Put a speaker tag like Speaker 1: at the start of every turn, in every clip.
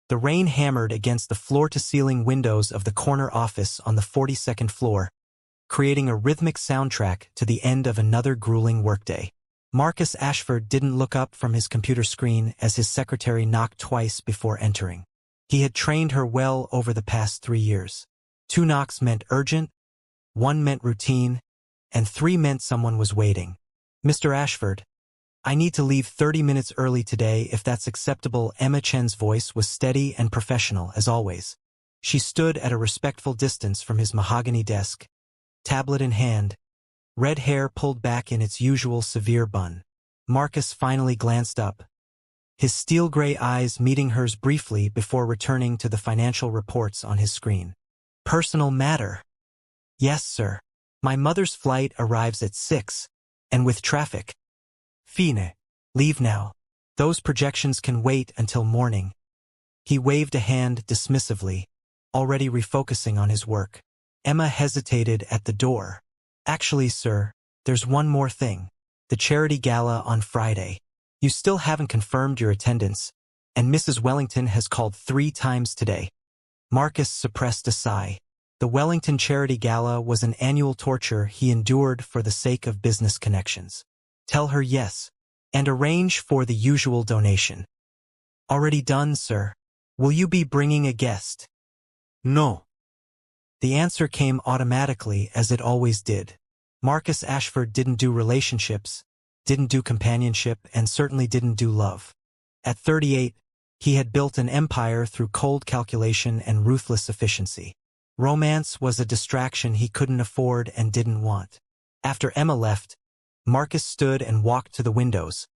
Speaker 1: The rain hammered against the floor-to-ceiling windows of the corner office on the 42nd floor, creating a rhythmic soundtrack to the end of another grueling workday. Marcus Ashford didn't look up from his computer screen as his secretary knocked twice before entering. He had trained her well over the past 3 years. 2 knocks meant urgent, 1 meant routine, and 3 meant someone was waiting. "Mr. Ashford, I need to leave 30 minutes early today if that's acceptable." Emma Chen's voice was steady and professional as always. She stood at a respectful distance from his mahogany desk, tablet in hand, red hair pulled back in its usual severe bun. Marcus finally glanced up, his steel-gray eyes meeting hers briefly before returning to the financial reports on his screen. "Personal matter?" "Yes, sir. My mother's flight arrives at 6, and with traffic. Fine. Leave now. Those projections can wait until morning." He waved a hand dismissively, already refocusing on his work. Emma hesitated at the door. "Actually, sir, there's one more thing. The charity gala on Friday. You still haven't confirmed your attendance, and Mrs. Wellington has called 3 times today." Marcus suppressed a sigh. The Wellington Charity Gala was an annual torture he endured for the sake of business connections. "Tell her yes, and arrange for the usual donation." "Already done, sir. Will you be bringing a guest?" "No." The answer came automatically, as it always did. Marcus Ashford didn't do relationships, didn't do companionship, and certainly didn't do love. At 38, he had built an empire through cold calculation and ruthless efficiency. Romance was a distraction he couldn't afford and didn't want. After Emma left, Marcus stood and walked to the windows,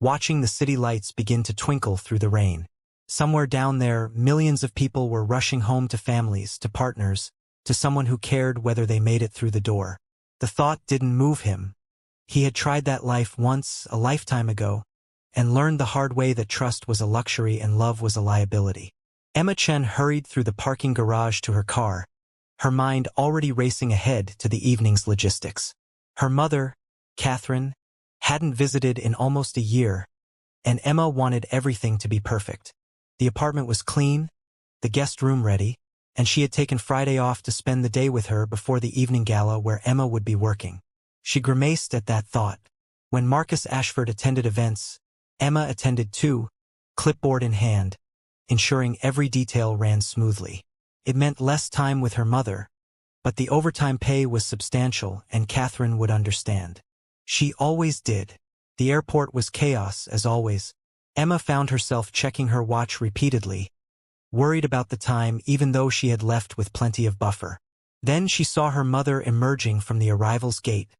Speaker 1: watching the city lights begin to twinkle through the rain. Somewhere down there, millions of people were rushing home to families, to partners, to someone who cared whether they made it through the door. The thought didn't move him. He had tried that life once, a lifetime ago, and learned the hard way that trust was a luxury and love was a liability. Emma Chen hurried through the parking garage to her car, her mind already racing ahead to the evening's logistics. Her mother, Catherine, hadn't visited in almost a year, and Emma wanted everything to be perfect. The apartment was clean, the guest room ready, and she had taken Friday off to spend the day with her before the evening gala where Emma would be working. She grimaced at that thought. When Marcus Ashford attended events, Emma attended too, clipboard in hand, ensuring every detail ran smoothly. It meant less time with her mother, but the overtime pay was substantial and Catherine would understand. She always did. The airport was chaos, as always. Emma found herself checking her watch repeatedly, worried about the time even though she had left with plenty of buffer. Then she saw her mother emerging from the arrivals gate,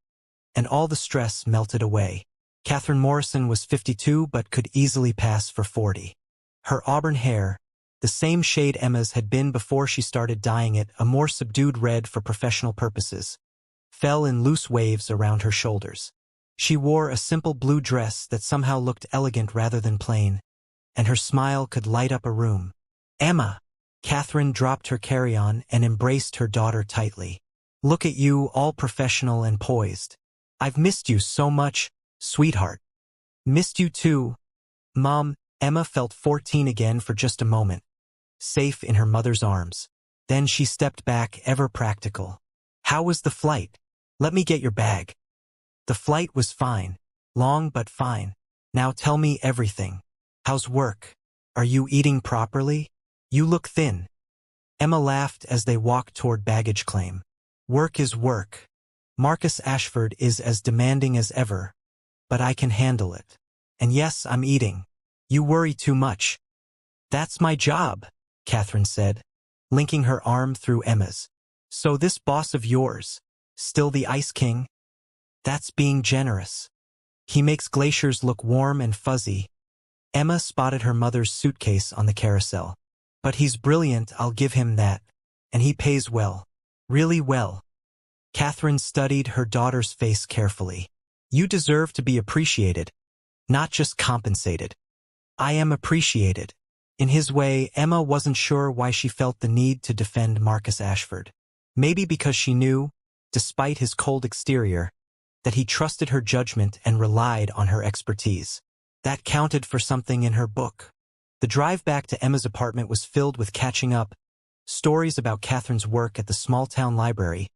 Speaker 1: and all the stress melted away. Catherine Morrison was 52 but could easily pass for 40. Her auburn hair, the same shade Emma's had been before she started dyeing it a more subdued red for professional purposes, fell in loose waves around her shoulders. She wore a simple blue dress that somehow looked elegant rather than plain, and her smile could light up a room. "Emma!" Catherine dropped her carry-on and embraced her daughter tightly. "Look at you, all professional and poised. I've missed you so much, sweetheart." "Missed you too, Mom." Emma felt 14 again for just a moment, safe in her mother's arms. Then she stepped back, ever practical. "How was the flight? Let me get your bag." "The flight was fine. Long but fine. Now tell me everything. How's work? Are you eating properly? You look thin." Emma laughed as they walked toward baggage claim. "Work is work. Marcus Ashford is as demanding as ever, but I can handle it. And yes, I'm eating. You worry too much." "That's my job," Catherine said, linking her arm through Emma's. "So this boss of yours, still the Ice King? That's being generous. He makes glaciers look warm and fuzzy." Emma spotted her mother's suitcase on the carousel. "But he's brilliant, I'll give him that. And he pays well. Really well." Catherine studied her daughter's face carefully. "You deserve to be appreciated, not just compensated." "I am appreciated." In his way, Emma wasn't sure why she felt the need to defend Marcus Ashford. Maybe because she knew, despite his cold exterior, that he trusted her judgment and relied on her expertise. That counted for something in her book. The drive back to Emma's apartment was filled with catching up, stories about Catherine's work at the small-town library,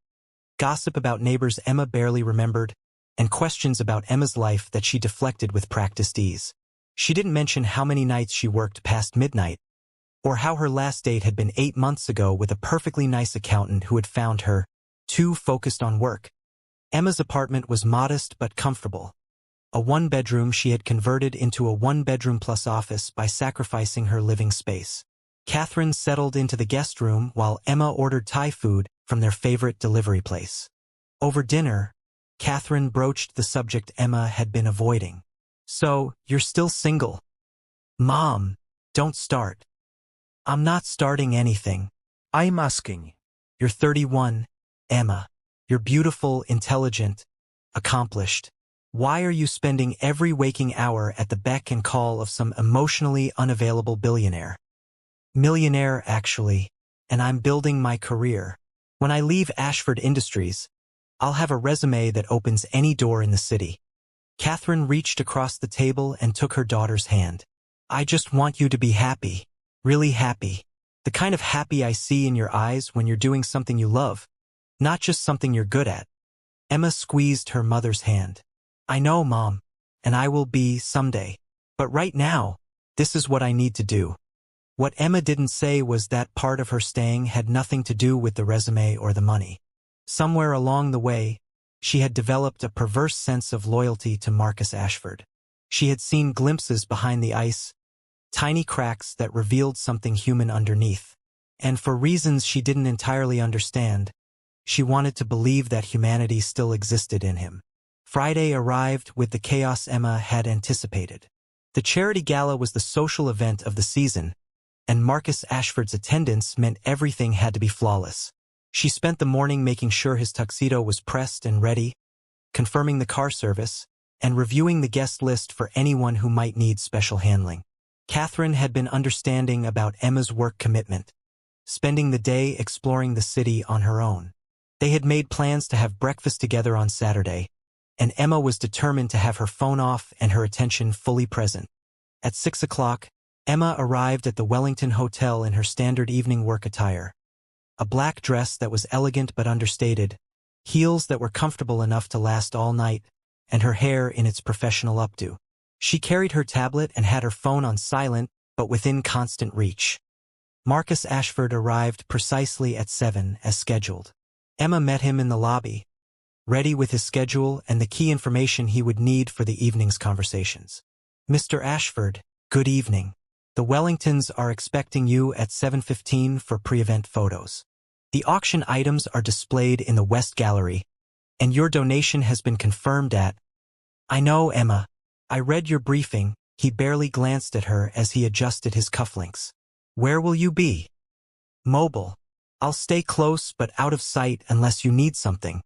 Speaker 1: gossip about neighbors Emma barely remembered, and questions about Emma's life that she deflected with practiced ease. She didn't mention how many nights she worked past midnight, or how her last date had been 8 months ago with a perfectly nice accountant who had found her too focused on work. Emma's apartment was modest but comfortable. A one-bedroom she had converted into a one-bedroom plus office by sacrificing her living space. Catherine settled into the guest room while Emma ordered Thai food from their favorite delivery place. Over dinner, Catherine broached the subject Emma had been avoiding. "So, you're still single?" "Mom, don't start." "I'm not starting anything.
Speaker 2: I'm asking."
Speaker 1: You're 31, Emma. You're beautiful, intelligent, accomplished. Why are you spending every waking hour at the beck and call of some emotionally unavailable billionaire? Millionaire, actually, and I'm building my career. When I leave Ashford Industries, I'll have a resume that opens any door in the city. Catherine reached across the table and took her daughter's hand. "I just want you to be happy, really happy. The kind of happy I see in your eyes when you're doing something you love, not just something you're good at." Emma squeezed her mother's hand. "I know, Mom, and I will be someday. But right now, this is what I need to do." What Emma didn't say was that part of her staying had nothing to do with the resume or the money. Somewhere along the way, she had developed a perverse sense of loyalty to Marcus Ashford. She had seen glimpses behind the ice, tiny cracks that revealed something human underneath. And for reasons she didn't entirely understand, she wanted to believe that humanity still existed in him. Friday arrived with the chaos Emma had anticipated. The charity gala was the social event of the season, and Marcus Ashford's attendance meant everything had to be flawless. She spent the morning making sure his tuxedo was pressed and ready, confirming the car service, and reviewing the guest list for anyone who might need special handling. Catherine had been understanding about Emma's work commitment, spending the day exploring the city on her own. They had made plans to have breakfast together on Saturday, and Emma was determined to have her phone off and her attention fully present. At 6 o'clock, Emma arrived at the Wellington Hotel in her standard evening work attire. A black dress that was elegant but understated, heels that were comfortable enough to last all night, and her hair in its professional updo. She carried her tablet and had her phone on silent but within constant reach. Marcus Ashford arrived precisely at 7 as scheduled. Emma met him in the lobby, ready with his schedule and the key information he would need for the evening's conversations. "Mr. Ashford, good evening. The Wellingtons are expecting you at 7:15 for pre-event photos. The auction items are displayed in the West Gallery, and your donation has been confirmed at—" "I know, Emma. I read your briefing." He barely glanced at her as he adjusted his cufflinks. "Where will you be?" "Mobile. I'll stay close but out of sight unless you need something."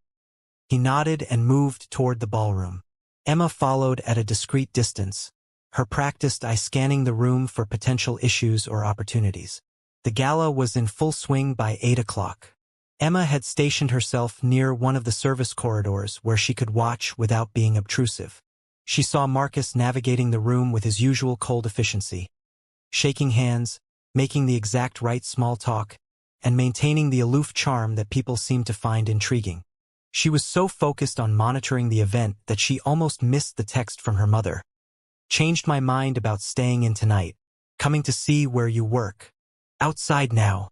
Speaker 1: He nodded and moved toward the ballroom. Emma followed at a discreet distance, her practiced eye scanning the room for potential issues or opportunities. The gala was in full swing by 8 o'clock. Emma had stationed herself near one of the service corridors where she could watch without being obtrusive. She saw Marcus navigating the room with his usual cold efficiency, shaking hands, making the exact right small talk, and maintaining the aloof charm that people seemed to find intriguing. She was so focused on monitoring the event that she almost missed the text from her mother. "Changed my mind about staying in tonight. Coming to see where you work. Outside now."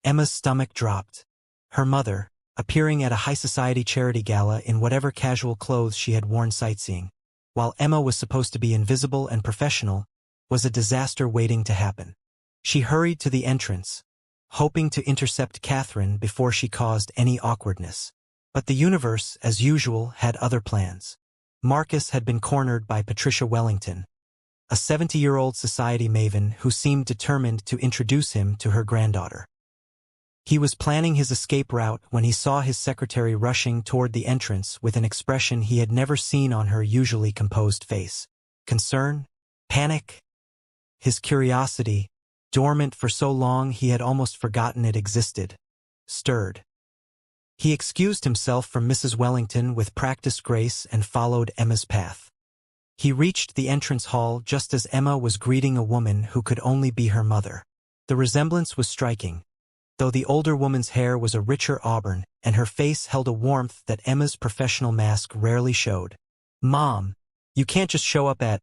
Speaker 1: Emma's stomach dropped. Her mother, appearing at a high society charity gala in whatever casual clothes she had worn sightseeing, while Emma was supposed to be invisible and professional, was a disaster waiting to happen. She hurried to the entrance, hoping to intercept Catherine before she caused any awkwardness. But the universe, as usual, had other plans. Marcus had been cornered by Patricia Wellington, a 70-year-old society maven who seemed determined to introduce him to her granddaughter. He was planning his escape route when he saw his secretary rushing toward the entrance with an expression he had never seen on her usually composed face. Concern? Panic? His curiosity, dormant for so long he had almost forgotten it existed, stirred. He excused himself from Mrs. Wellington with practiced grace and followed Emma's path. He reached the entrance hall just as Emma was greeting a woman who could only be her mother. The resemblance was striking, though the older woman's hair was a richer auburn and her face held a warmth that Emma's professional mask rarely showed. "Mom, you can't just show up at,"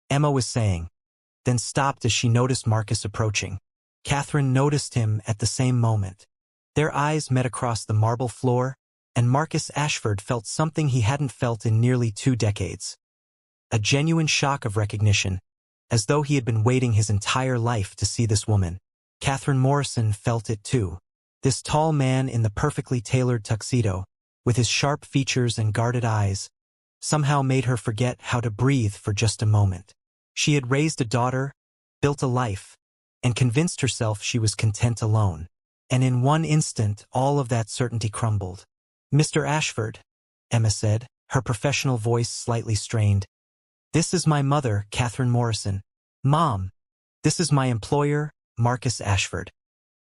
Speaker 1: Emma was saying, then stopped as she noticed Marcus approaching. Catherine noticed him at the same moment. Their eyes met across the marble floor, and Marcus Ashford felt something he hadn't felt in nearly 2 decades. A genuine shock of recognition, as though he had been waiting his entire life to see this woman. Catherine Morrison felt it too. This tall man in the perfectly tailored tuxedo, with his sharp features and guarded eyes, somehow made her forget how to breathe for just a moment. She had raised a daughter, built a life, and convinced herself she was content alone. And in one instant, all of that certainty crumbled. "Mr. Ashford," Emma said, her professional voice slightly strained. "This is my mother, Catherine Morrison. Mom, this is my employer, Marcus Ashford."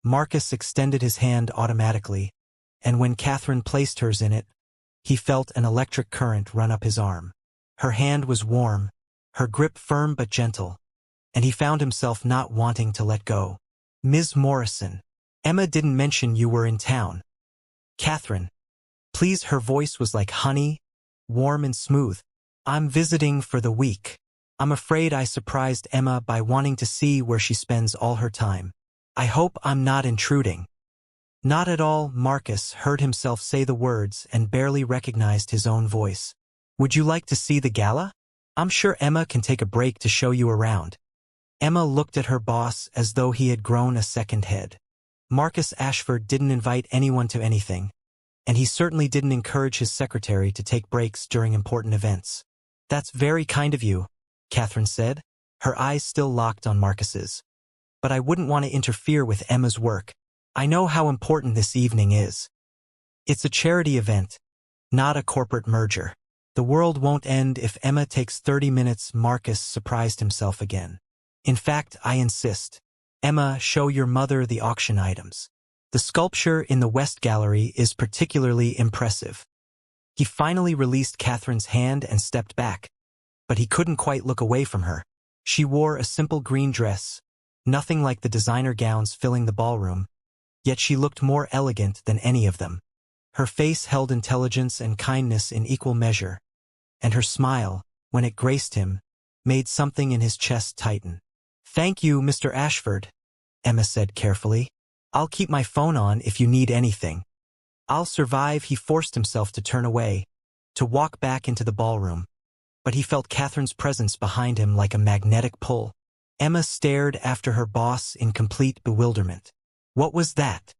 Speaker 1: Marcus extended his hand automatically, and when Catherine placed hers in it, he felt an electric current run up his arm. Her hand was warm, her grip firm but gentle, and he found himself not wanting to let go. "Ms. Morrison, Emma didn't mention you were in town." "Catherine, please," her voice was like honey, warm and smooth. "I'm visiting for the week. I'm afraid I surprised Emma by wanting to see where she spends all her time. I hope I'm not intruding." "Not at all," Marcus heard himself say the words and barely recognized his own voice. "Would you like to see the gala? I'm sure Emma can take a break to show you around." Emma looked at her boss as though he had grown a second head. Marcus Ashford didn't invite anyone to anything, and he certainly didn't encourage his secretary to take breaks during important events. "That's very kind of you," Catherine said, her eyes still locked on Marcus's. "But I wouldn't want to interfere with Emma's work. I know how important this evening is. It's a charity event, not a corporate merger. The world won't end if Emma takes 30 minutes." Marcus surprised himself again. "In fact, I insist. Emma, show your mother the auction items. The sculpture in the West Gallery is particularly impressive." He finally released Catherine's hand and stepped back, but he couldn't quite look away from her. She wore a simple green dress, nothing like the designer gowns filling the ballroom, yet she looked more elegant than any of them. Her face held intelligence and kindness in equal measure, and her smile, when it graced him, made something in his chest tighten. "Thank you, Mr. Ashford," Emma said carefully. "I'll keep my phone on if you need anything." "I'll survive." He forced himself to turn away, to walk back into the ballroom, but he felt Catherine's presence behind him like a magnetic pull. Emma stared after her boss in complete bewilderment. What was that?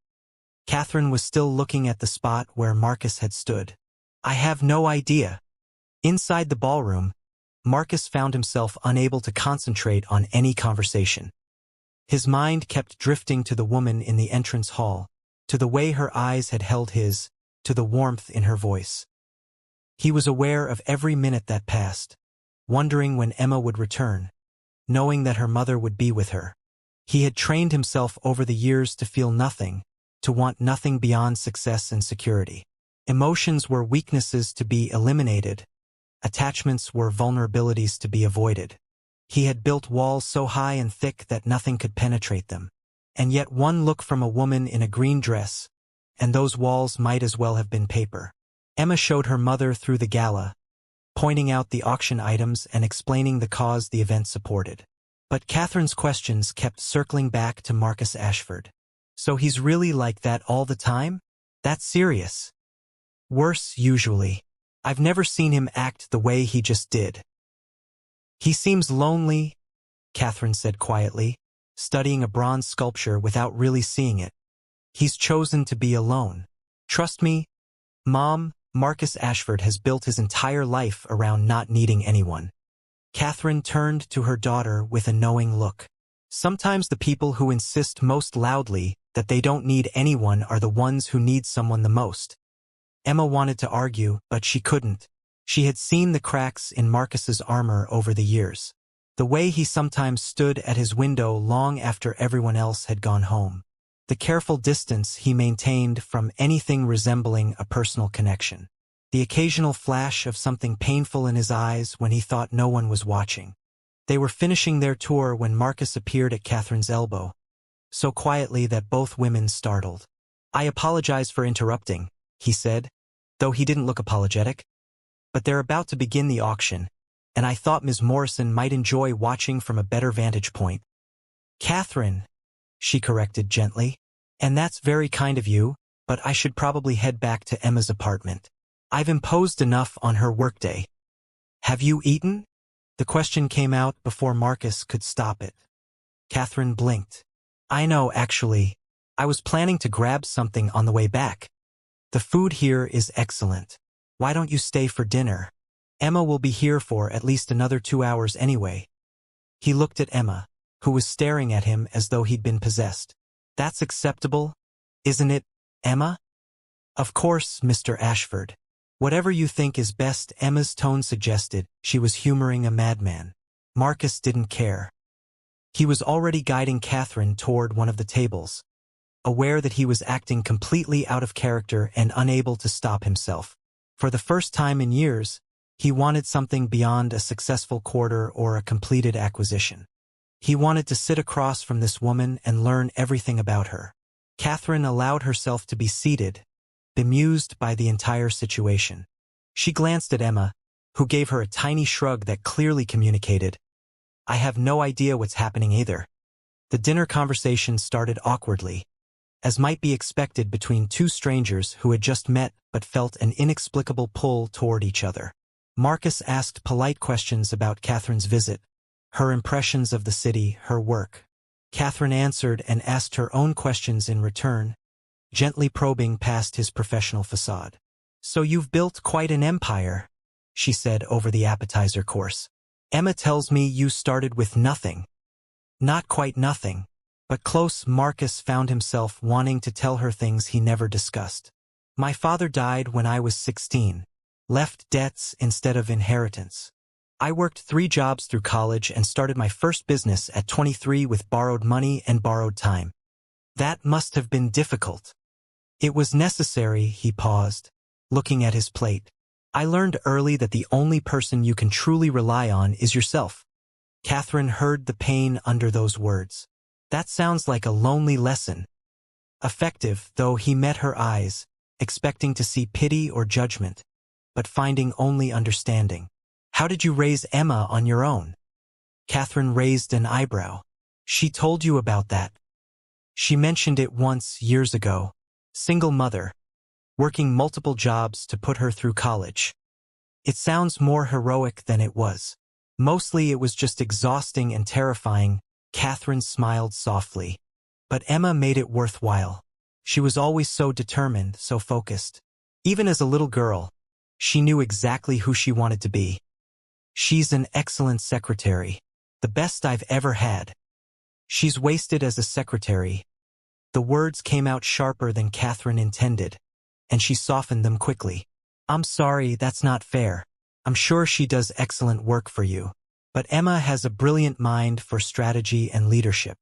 Speaker 1: Catherine was still looking at the spot where Marcus had stood. "I have no idea." Inside the ballroom, Marcus found himself unable to concentrate on any conversation. His mind kept drifting to the woman in the entrance hall, to the way her eyes had held his, to the warmth in her voice. He was aware of every minute that passed, wondering when Emma would return, knowing that her mother would be with her. He had trained himself over the years to feel nothing, to want nothing beyond success and security. Emotions were weaknesses to be eliminated. Attachments were vulnerabilities to be avoided. He had built walls so high and thick that nothing could penetrate them. And yet one look from a woman in a green dress, and those walls might as well have been paper. Emma showed her mother through the gala, pointing out the auction items and explaining the cause the event supported. But Catherine's questions kept circling back to Marcus Ashford. "So he's really like that all the time? That's serious." "Worse, usually. I've never seen him act the way he just did." "He seems lonely," Catherine said quietly, studying a bronze sculpture without really seeing it. "He's chosen to be alone. Trust me, Mom, Marcus Ashford has built his entire life around not needing anyone." Catherine turned to her daughter with a knowing look. "Sometimes the people who insist most loudly that they don't need anyone are the ones who need someone the most." Emma wanted to argue, but she couldn't. She had seen the cracks in Marcus's armor over the years. The way he sometimes stood at his window long after everyone else had gone home. The careful distance he maintained from anything resembling a personal connection. the occasional flash of something painful in his eyes when he thought no one was watching. They were finishing their tour when Marcus appeared at Catherine's elbow, so quietly that both women startled. "I apologize for interrupting," he said, though he didn't look apologetic. "But they're about to begin the auction, and I thought Ms. Morrison might enjoy watching from a better vantage point." "Catherine," she corrected gently. "And that's very kind of you, but I should probably head back to Emma's apartment. I've imposed enough on her workday." "Have you eaten?" The question came out before Marcus could stop it. Catherine blinked. "I know, actually. I was planning to grab something on the way back. The food here is excellent. Why don't you stay for dinner? Emma will be here for at least another 2 hours anyway." He looked at Emma, who was staring at him as though he'd been possessed. "That's acceptable, isn't it, Emma?" "Of course, Mr. Ashford. Whatever you think is best," Emma's tone suggested she was humoring a madman. Marcus didn't care. He was already guiding Catherine toward one of the tables, aware that he was acting completely out of character and unable to stop himself. For the first time in years, he wanted something beyond a successful quarter or a completed acquisition. He wanted to sit across from this woman and learn everything about her. Catherine allowed herself to be seated, bemused by the entire situation. She glanced at Emma, who gave her a tiny shrug that clearly communicated, "I have no idea what's happening either." The dinner conversation started awkwardly, as might be expected between two strangers who had just met but felt an inexplicable pull toward each other. Marcus asked polite questions about Catherine's visit, her impressions of the city, her work. Catherine answered and asked her own questions in return, gently probing past his professional facade. "So you've built quite an empire," she said over the appetizer course. "Emma tells me you started with nothing." "Not quite nothing, but close." Marcus found himself wanting to tell her things he never discussed. "My father died when I was 16, left debts instead of inheritance. I worked 3 jobs through college and started my first business at 23 with borrowed money and borrowed time. That must have been difficult." "It was necessary." He paused, looking at his plate. "I learned early that the only person you can truly rely on is yourself." Catherine heard the pain under those words. That sounds like a lonely lesson. Effective, though. He met her eyes, expecting to see pity or judgment, but finding only understanding. "How did you raise Emma on your own?" Catherine raised an eyebrow. "She told you about that?" "She mentioned it once, years ago. Single mother, working multiple jobs to put her through college." "It sounds more heroic than it was." "Mostly it was just exhausting and terrifying." Catherine smiled softly. "But Emma made it worthwhile. She was always so determined, so focused. Even as a little girl, she knew exactly who she wanted to be. She's an excellent secretary. The best I've ever had." "She's wasted as a secretary." The words came out sharper than Catherine intended, and she softened them quickly. "I'm sorry, that's not fair. I'm sure she does excellent work for you. But Emma has a brilliant mind for strategy and leadership.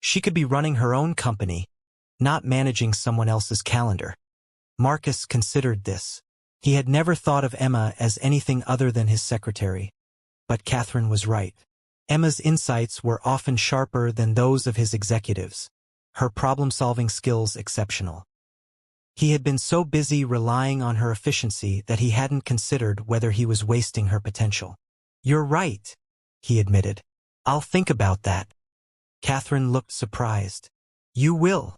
Speaker 1: She could be running her own company, not managing someone else's calendar." Marcus considered this. He had never thought of Emma as anything other than his secretary. But Catherine was right. Emma's insights were often sharper than those of his executives, her problem-solving skills exceptional. He had been so busy relying on her efficiency that he hadn't considered whether he was wasting her potential. "You're right," he admitted. "I'll think about that." Catherine looked surprised. "You will.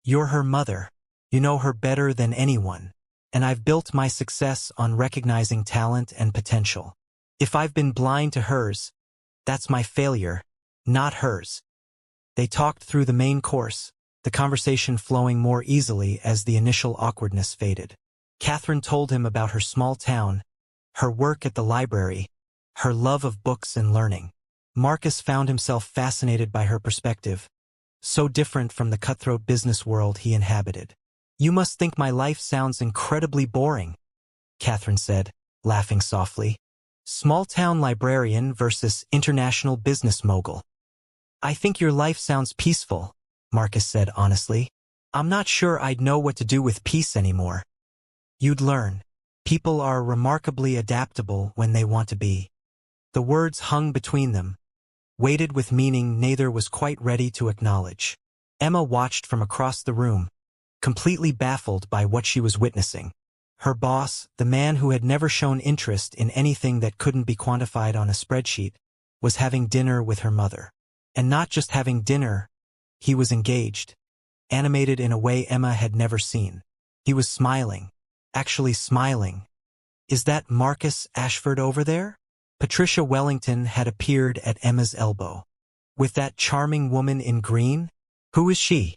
Speaker 1: You're her mother. You know her better than anyone. And I've built my success on recognizing talent and potential. If I've been blind to hers, that's my failure, not hers." They talked through the main course, the conversation flowing more easily as the initial awkwardness faded. Catherine told him about her small town, her work at the library, her love of books and learning. Marcus found himself fascinated by her perspective, so different from the cutthroat business world he inhabited. "You must think my life sounds incredibly boring," Catherine said, laughing softly. "Small-town librarian versus international business mogul." "I think your life sounds peaceful," Marcus said honestly. "I'm not sure I'd know what to do with peace anymore." "You'd learn. People are remarkably adaptable when they want to be. The words hung between them, weighted with meaning neither was quite ready to acknowledge. Emma watched from across the room, completely baffled by what she was witnessing. Her boss, the man who had never shown interest in anything that couldn't be quantified on a spreadsheet, was having dinner with her mother. And not just having dinner, he was engaged, animated in a way Emma had never seen. He was smiling, actually smiling. Is that Marcus Ashford over there? Patricia Wellington had appeared at Emma's elbow. With that charming woman in green? Who is she?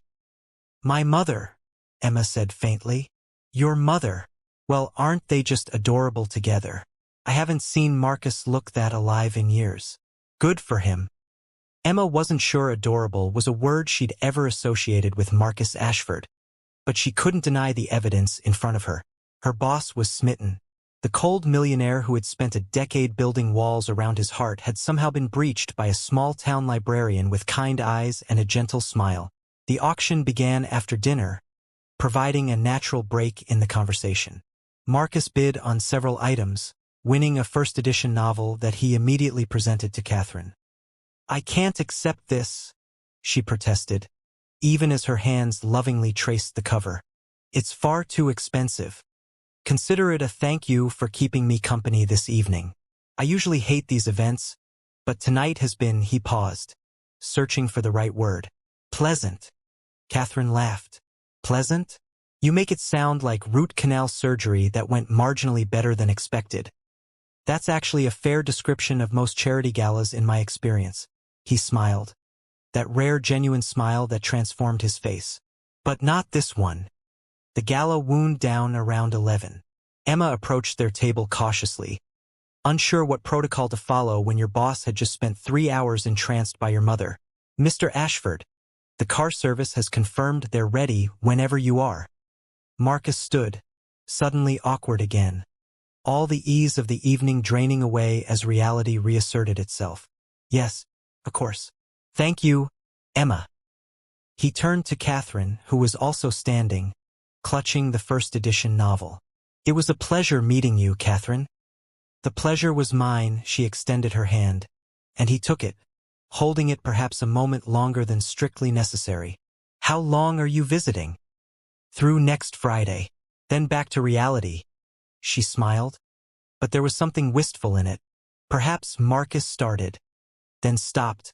Speaker 1: My mother, Emma said faintly. Your mother? Well, aren't they just adorable together? I haven't seen Marcus look that alive in years. Good for him. Emma wasn't sure adorable was a word she'd ever associated with Marcus Ashford, but she couldn't deny the evidence in front of her. Her boss was smitten. The cold millionaire who had spent a decade building walls around his heart had somehow been breached by a small-town librarian with kind eyes and a gentle smile. The auction began after dinner, providing a natural break in the conversation. Marcus bid on several items, winning a first-edition novel that he immediately presented to Catherine. I can't accept this, she protested, even as her hands lovingly traced the cover. It's far too expensive. Consider it a thank you for keeping me company this evening. I usually hate these events, but tonight has been, he paused, searching for the right word. Pleasant. Catherine laughed. Pleasant? You make it sound like root canal surgery that went marginally better than expected. That's actually a fair description of most charity galas in my experience. He smiled. That rare genuine smile that transformed his face. But not this one. The gala wound down around 11. Emma approached their table cautiously, unsure what protocol to follow when your boss had just spent 3 hours entranced by your mother. Mr. Ashford, the car service has confirmed they're ready whenever you are. Marcus stood, suddenly awkward again, all the ease of the evening draining away as reality reasserted itself. Yes, of course. Thank you, Emma. He turned to Catherine, who was also standing, clutching the first edition novel. It was a pleasure meeting you, Catherine. The pleasure was mine, she extended her hand, and he took it, holding it perhaps a moment longer than strictly necessary. How long are you visiting? Through next Friday. Then back to reality. She smiled, but there was something wistful in it. Perhaps Marcus started, then stopped,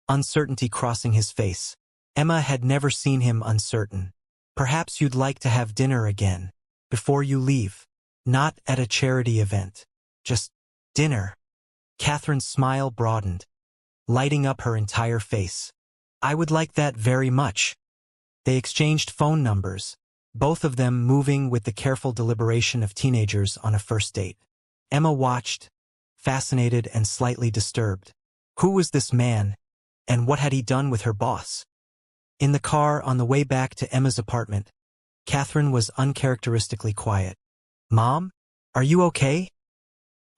Speaker 1: uncertainty crossing his face. Emma had never seen him uncertain. Perhaps you'd like to have dinner again, before you leave. Not at a charity event. Just dinner. Catherine's smile broadened, lighting up her entire face. I would like that very much. They exchanged phone numbers, both of them moving with the careful deliberation of teenagers on a first date. Emma watched, fascinated and slightly disturbed. Who was this man, and what had he done with her boss? In the car on the way back to Emma's apartment, Catherine was uncharacteristically quiet. Mom, are you okay?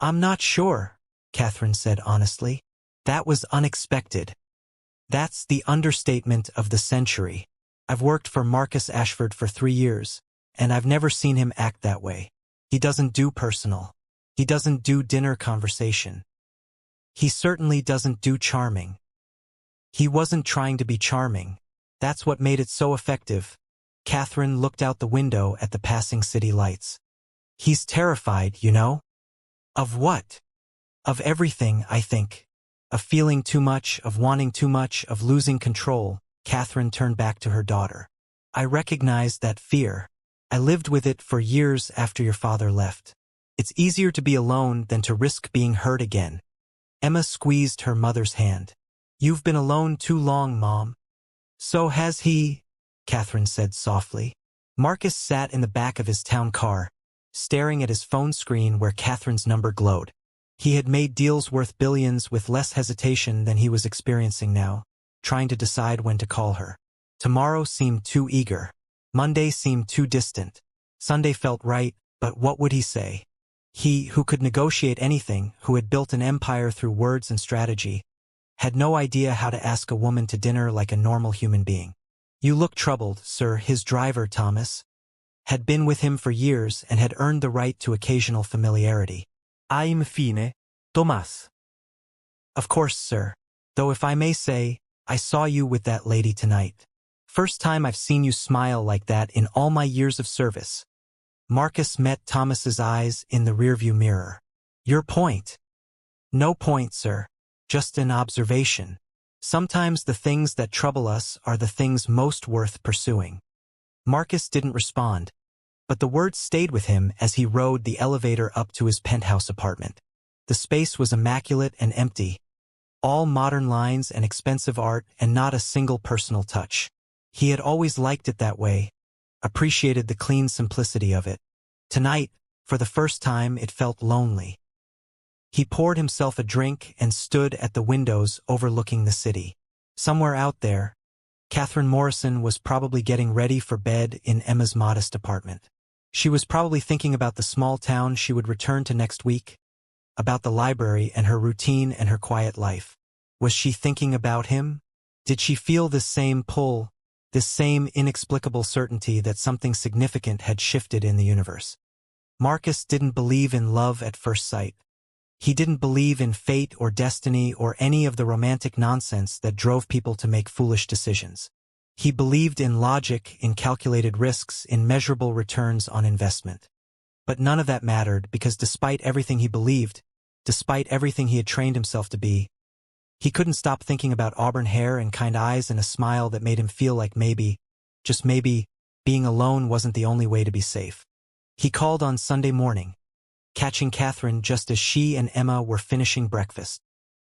Speaker 1: I'm not sure, Catherine said honestly. That was unexpected. That's the understatement of the century. I've worked for Marcus Ashford for 3 years, and I've never seen him act that way. He doesn't do personal. He doesn't do dinner conversation. He certainly doesn't do charming. He wasn't trying to be charming. That's what made it so effective. Catherine looked out the window at the passing city lights. He's terrified, you know? Of what? Of everything, I think. Of feeling too much, of wanting too much, of losing control. Catherine turned back to her daughter. I recognized that fear. I lived with it for years after your father left. It's easier to be alone than to risk being hurt again. Emma squeezed her mother's hand. You've been alone too long, Mom. So has he, Catherine said softly. Marcus sat in the back of his town car, staring at his phone screen where Catherine's number glowed. He had made deals worth billions with less hesitation than he was experiencing now, trying to decide when to call her. Tomorrow seemed too eager. Monday seemed too distant. Sunday felt right, but what would he say? He, who could negotiate anything, who had built an empire through words and strategy, had no idea how to ask a woman to dinner like a normal human being. You look troubled, sir, his driver, Thomas. had been with him for years and had earned the right to occasional familiarity.
Speaker 2: I'm fine, Tomás.
Speaker 1: Of course, sir. Though if I may say, I saw you with that lady tonight. First time I've seen you smile like that in all my years of service. Marcus met Thomas's eyes in the rearview mirror. Your point? No point, sir. Just an observation. Sometimes the things that trouble us are the things most worth pursuing. Marcus didn't respond, but the words stayed with him as he rode the elevator up to his penthouse apartment. The space was immaculate and empty, all modern lines and expensive art and not a single personal touch. He had always liked it that way, appreciated the clean simplicity of it. Tonight, for the first time, it felt lonely. He poured himself a drink and stood at the windows overlooking the city. Somewhere out there, Catherine Morrison was probably getting ready for bed in Emma's modest apartment. She was probably thinking about the small town she would return to next week, about the library and her routine and her quiet life. Was she thinking about him? Did she feel this same pull, this same inexplicable certainty that something significant had shifted in the universe? Marcus didn't believe in love at first sight. He didn't believe in fate or destiny or any of the romantic nonsense that drove people to make foolish decisions. He believed in logic, in calculated risks, in measurable returns on investment. But none of that mattered because despite everything he believed, despite everything he had trained himself to be, he couldn't stop thinking about auburn hair and kind eyes and a smile that made him feel like maybe, just maybe, being alone wasn't the only way to be safe. He called on Sunday morning, catching Catherine just as she and Emma were finishing breakfast.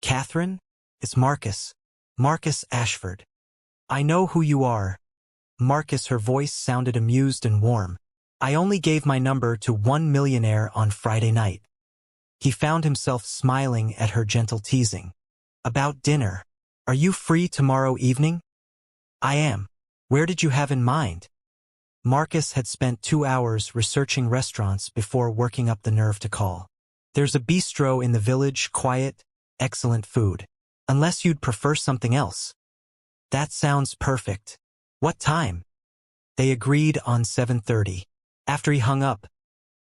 Speaker 1: Catherine? It's Marcus. Marcus Ashford. I know who you are. Marcus, her voice sounded amused and warm. I only gave my number to one millionaire on Friday night. He found himself smiling at her gentle teasing. About dinner. Are you free tomorrow evening? I am. Where did you have in mind? Marcus had spent 2 hours researching restaurants before working up the nerve to call. There's a bistro in the village, quiet, excellent food. Unless you'd prefer something else. That sounds perfect. What time? They agreed on 7:30. After he hung up,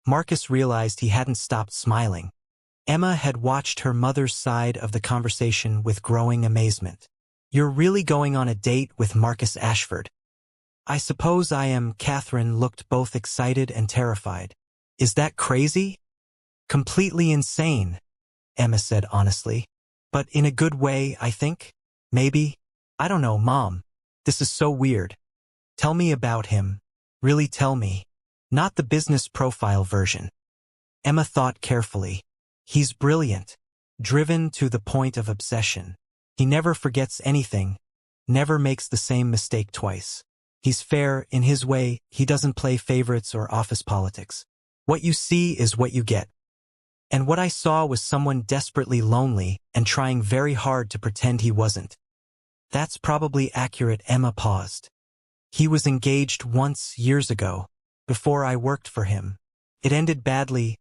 Speaker 1: Marcus realized he hadn't stopped smiling. Emma had watched her mother's side of the conversation with growing amazement. You're really going on a date with Marcus Ashford? I suppose I am. Catherine looked both excited and terrified. Is that crazy? Completely insane, Emma said honestly. But in a good way, I think. Maybe. I don't know, Mom. This is so weird. Tell me about him. Really tell me. Not the business profile version. Emma thought carefully. He's brilliant. Driven to the point of obsession. He never forgets anything. Never makes the same mistake twice. He's fair in his way. He doesn't play favorites or office politics. What you see is what you get. And what I saw was someone desperately lonely and trying very hard to pretend he wasn't. That's probably accurate. Emma paused. He was engaged once years ago, before I worked for him. It ended badly.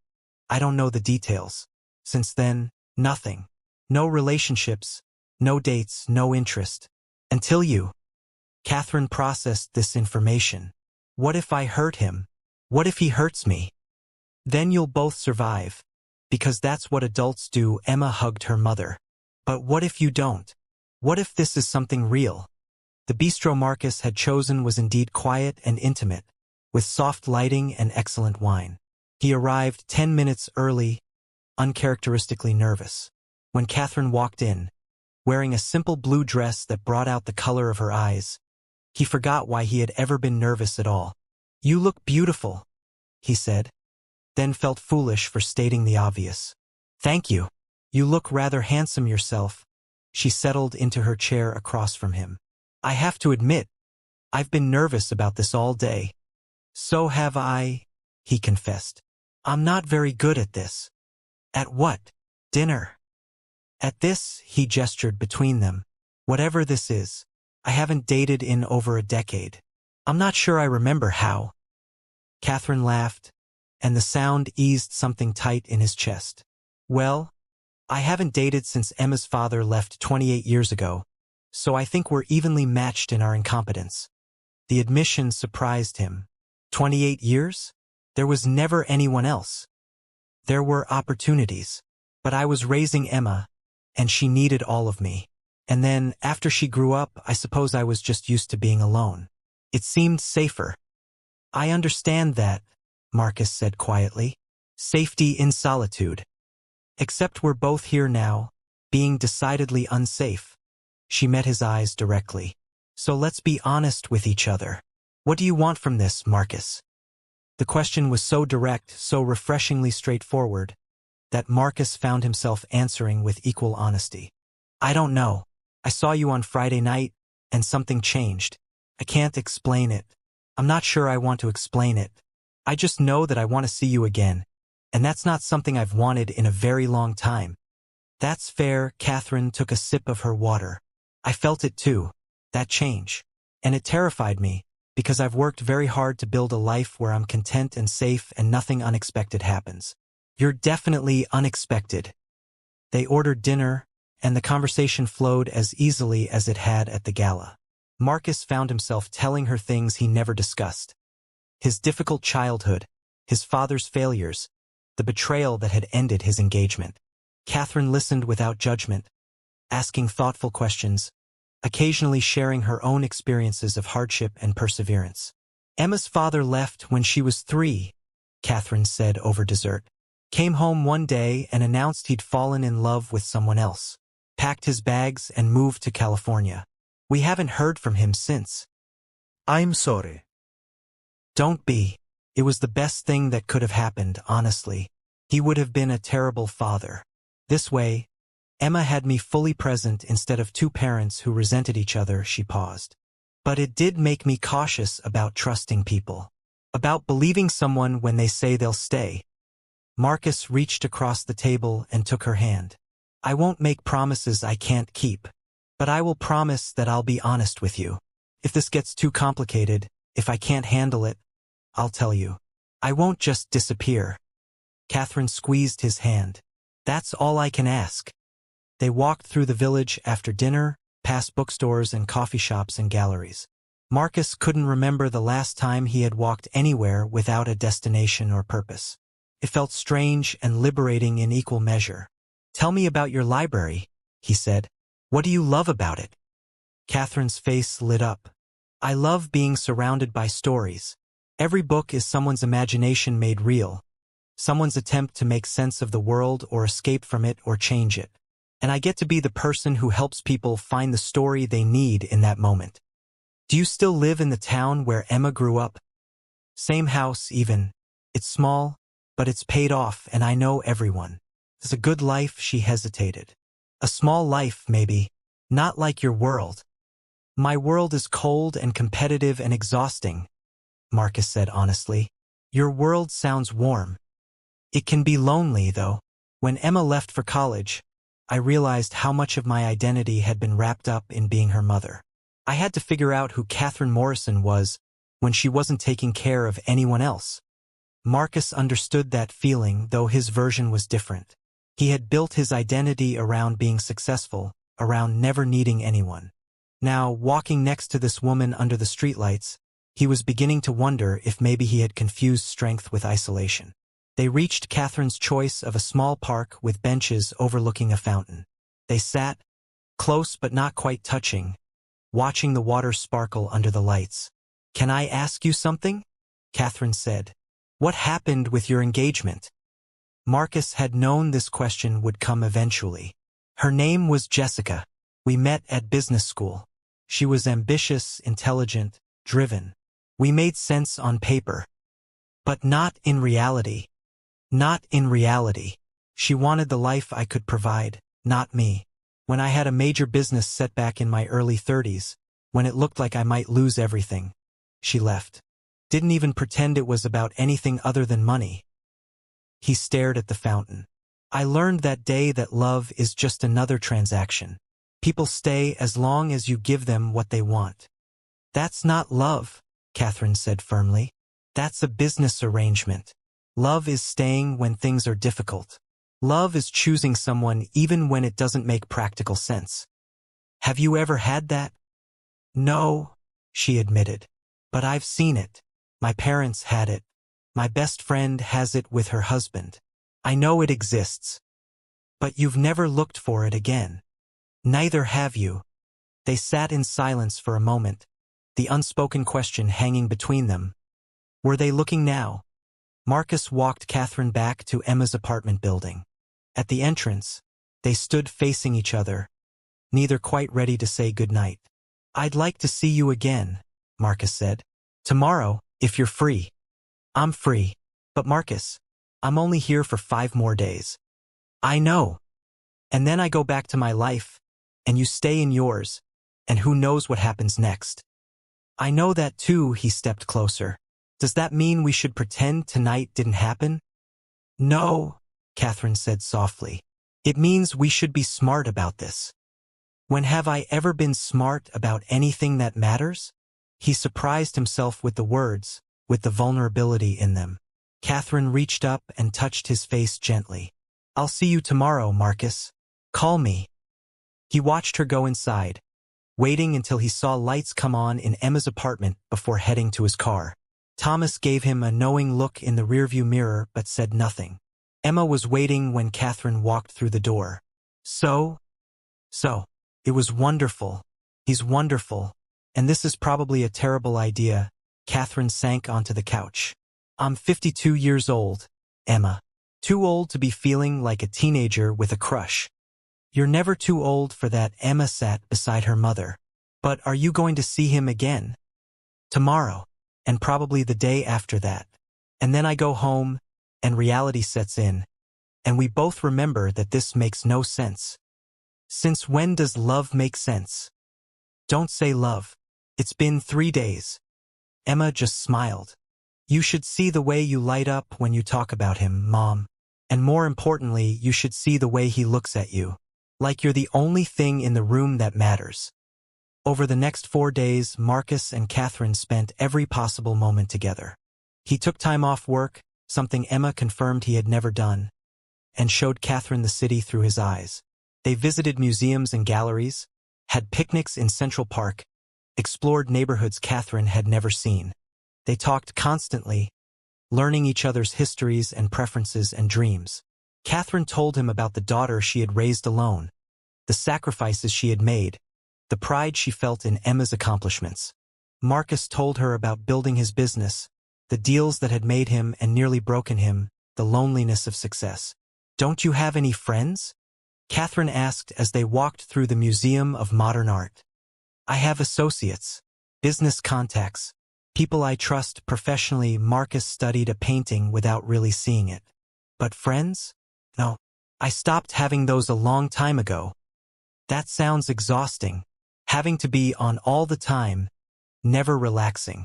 Speaker 1: I don't know the details. Since then, nothing. No relationships, no dates, no interest. Until you. Catherine processed this information. What if I hurt him? What if he hurts me? Then you'll both survive. Because that's what adults do. Emma hugged her mother. But what if you don't? What if this is something real? The bistro Marcus had chosen was indeed quiet and intimate, with soft lighting and excellent wine. He arrived 10 minutes early, uncharacteristically nervous. When Catherine walked in, wearing a simple blue dress that brought out the color of her eyes, he forgot why he had ever been nervous at all. You look beautiful, he said, then felt foolish for stating the obvious. Thank you. You look rather handsome yourself. She settled into her chair across from him. I have to admit, I've been nervous about this all day. So have I, he confessed. I'm not very good at this. At what? Dinner. At this, he gestured between them. Whatever this is. I haven't dated in over a decade. I'm not sure I remember how. Catherine laughed, and the sound eased something tight in his chest. Well, I haven't dated since Emma's father left 28 years ago, so I think we're evenly matched in our incompetence. The admission surprised him. 28 years? There was never anyone else. There were opportunities. But I was raising Emma, and she needed all of me. And then, after she grew up, I suppose I was just used to being alone. It seemed safer. I understand that, Marcus said quietly. Safety in solitude. Except we're both here now, being decidedly unsafe. She met his eyes directly. So let's be honest with each other. What do you want from this, Marcus? The question was so direct, so refreshingly straightforward, that Marcus found himself answering with equal honesty. I don't know. I saw you on Friday night, and something changed. I can't explain it. I'm not sure I want to explain it. I just know that I want to see you again, and that's not something I've wanted in a very long time. That's fair. Catherine took a sip of her water. I felt it too, that change. And it terrified me, because I've worked very hard to build a life where I'm content and safe and nothing unexpected happens. You're definitely unexpected. They ordered dinner, and the conversation flowed as easily as it had at the gala. Marcus found himself telling her things he never discussed. His difficult childhood, his father's failures, the betrayal that had ended his engagement. Catherine listened without judgment, asking thoughtful questions, occasionally sharing her own experiences of hardship and perseverance. Emma's father left when she was 3, Catherine said over dessert. Came home one day and announced he'd fallen in love with someone else. Packed his bags and moved to California. We haven't heard from him since.
Speaker 2: I'm sorry.
Speaker 1: Don't be. It was the best thing that could have happened, honestly. He would have been a terrible father. This way, Emma had me fully present instead of 2 parents who resented each other. She paused. But it did make me cautious about trusting people. About believing someone when they say they'll stay. Marcus reached across the table and took her hand. I won't make promises I can't keep. But I will promise that I'll be honest with you. If this gets too complicated, if I can't handle it, I'll tell you. I won't just disappear. Catherine squeezed his hand. That's all I can ask. They walked through the village after dinner, past bookstores and coffee shops and galleries. Marcus couldn't remember the last time he had walked anywhere without a destination or purpose. It felt strange and liberating in equal measure. Tell me about your library, he said. What do you love about it? Catherine's face lit up. I love being surrounded by stories. Every book is someone's imagination made real. Someone's attempt to make sense of the world or escape from it or change it. And I get to be the person who helps people find the story they need in that moment. Do you still live in the town where Emma grew up? Same house even. It's small, but it's paid off and I know everyone. It's a good life. She hesitated. A small life, maybe. Not like your world. My world is cold and competitive and exhausting, Marcus said honestly. Your world sounds warm. It can be lonely, though. When Emma left for college, I realized how much of my identity had been wrapped up in being her mother. I had to figure out who Catherine Morrison was when she wasn't taking care of anyone else. Marcus understood that feeling, though his version was different. He had built his identity around being successful, around never needing anyone. Now, walking next to this woman under the streetlights, he was beginning to wonder if maybe he had confused strength with isolation. They reached Catherine's choice of a small park with benches overlooking a fountain. They sat, close but not quite touching, watching the water sparkle under the lights. Can I ask you something? Catherine said. What happened with your engagement? Marcus had known this question would come eventually. Her name was Jessica. We met at business school. She was ambitious, intelligent, driven. We made sense on paper. But not in reality. Not in reality. She wanted the life I could provide, not me. When I had a major business setback in my early 30s, when it looked like I might lose everything, she left. Didn't even pretend it was about anything other than money. He stared at the fountain. I learned that day that love is just another transaction. People stay as long as you give them what they want. That's not love, Catherine said firmly. That's a business arrangement. Love is staying when things are difficult. Love is choosing someone even when it doesn't make practical sense. Have you ever had that? No, she admitted. But I've seen it. My parents had it. My best friend has it with her husband. I know it exists. But you've never looked for it again. Neither have you. They sat in silence for a moment, the unspoken question hanging between them. Were they looking now? Marcus walked Catherine back to Emma's apartment building. At the entrance, they stood facing each other, neither quite ready to say goodnight. I'd like to see you again, Marcus said. Tomorrow, if you're free. I'm free. But Marcus, I'm only here for 5 more days. I know. And then I go back to my life, and you stay in yours, and who knows what happens next. I know that too. He stepped closer. Does that mean we should pretend tonight didn't happen? No, Catherine said softly. It means we should be smart about this. When have I ever been smart about anything that matters? He surprised himself with the words, with the vulnerability in them. Catherine reached up and touched his face gently. I'll see you tomorrow, Marcus. Call me. He watched her go inside, waiting until he saw lights come on in Emma's apartment before heading to his car. Thomas gave him a knowing look in the rearview mirror but said nothing. Emma was waiting when Catherine walked through the door. So, it was wonderful. He's wonderful. And this is probably a terrible idea. Catherine sank onto the couch. I'm 52 years old, Emma. Too old to be feeling like a teenager with a crush. You're never too old for that. Emma sat beside her mother. But are you going to see him again? Tomorrow, and probably the day after that. And then I go home, and reality sets in, and we both remember that this makes no sense. Since when does love make sense? Don't say love. It's been 3 days. Emma just smiled. You should see the way you light up when you talk about him, Mom. And more importantly, you should see the way he looks at you. Like you're the only thing in the room that matters. Over the next 4 days, Marcus and Catherine spent every possible moment together. He took time off work, something Emma confirmed he had never done, and showed Catherine the city through his eyes. They visited museums and galleries, had picnics in Central Park, explored neighborhoods Catherine had never seen. They talked constantly, learning each other's histories and preferences and dreams. Catherine told him about the daughter she had raised alone, the sacrifices she had made, the pride she felt in Emma's accomplishments. Marcus told her about building his business, the deals that had made him and nearly broken him, the loneliness of success. Don't you have any friends? Catherine asked as they walked through the Museum of Modern Art. I have associates, business contacts, people I trust professionally. Marcus studied a painting without really seeing it. But friends? No. I stopped having those a long time ago. That sounds exhausting. Having to be on all the time, never relaxing.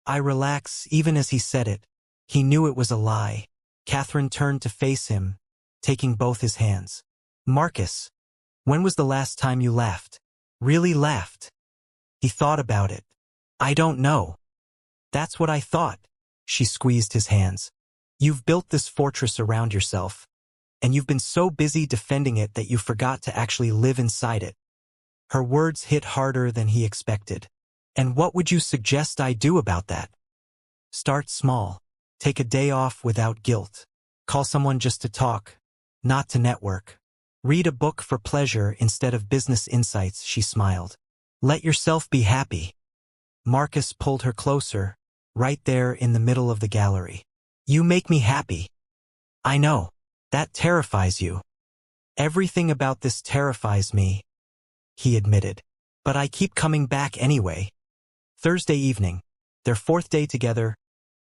Speaker 1: I relax. Even as he said it, he knew it was a lie. Catherine turned to face him, taking both his hands. Marcus, when was the last time you laughed? Really laughed? He thought about it. I don't know. That's what I thought. She squeezed his hands. You've built this fortress around yourself, and you've been so busy defending it that you forgot to actually live inside it. Her words hit harder than he expected. And what would you suggest I do about that? Start small. Take a day off without guilt. Call someone just to talk, not to network. Read a book for pleasure instead of business insights. She smiled. Let yourself be happy. Marcus pulled her closer, right there in the middle of the gallery. You make me happy. I know. That terrifies you. Everything about this terrifies me, he admitted. But I keep coming back anyway. Thursday evening, their 4th day together,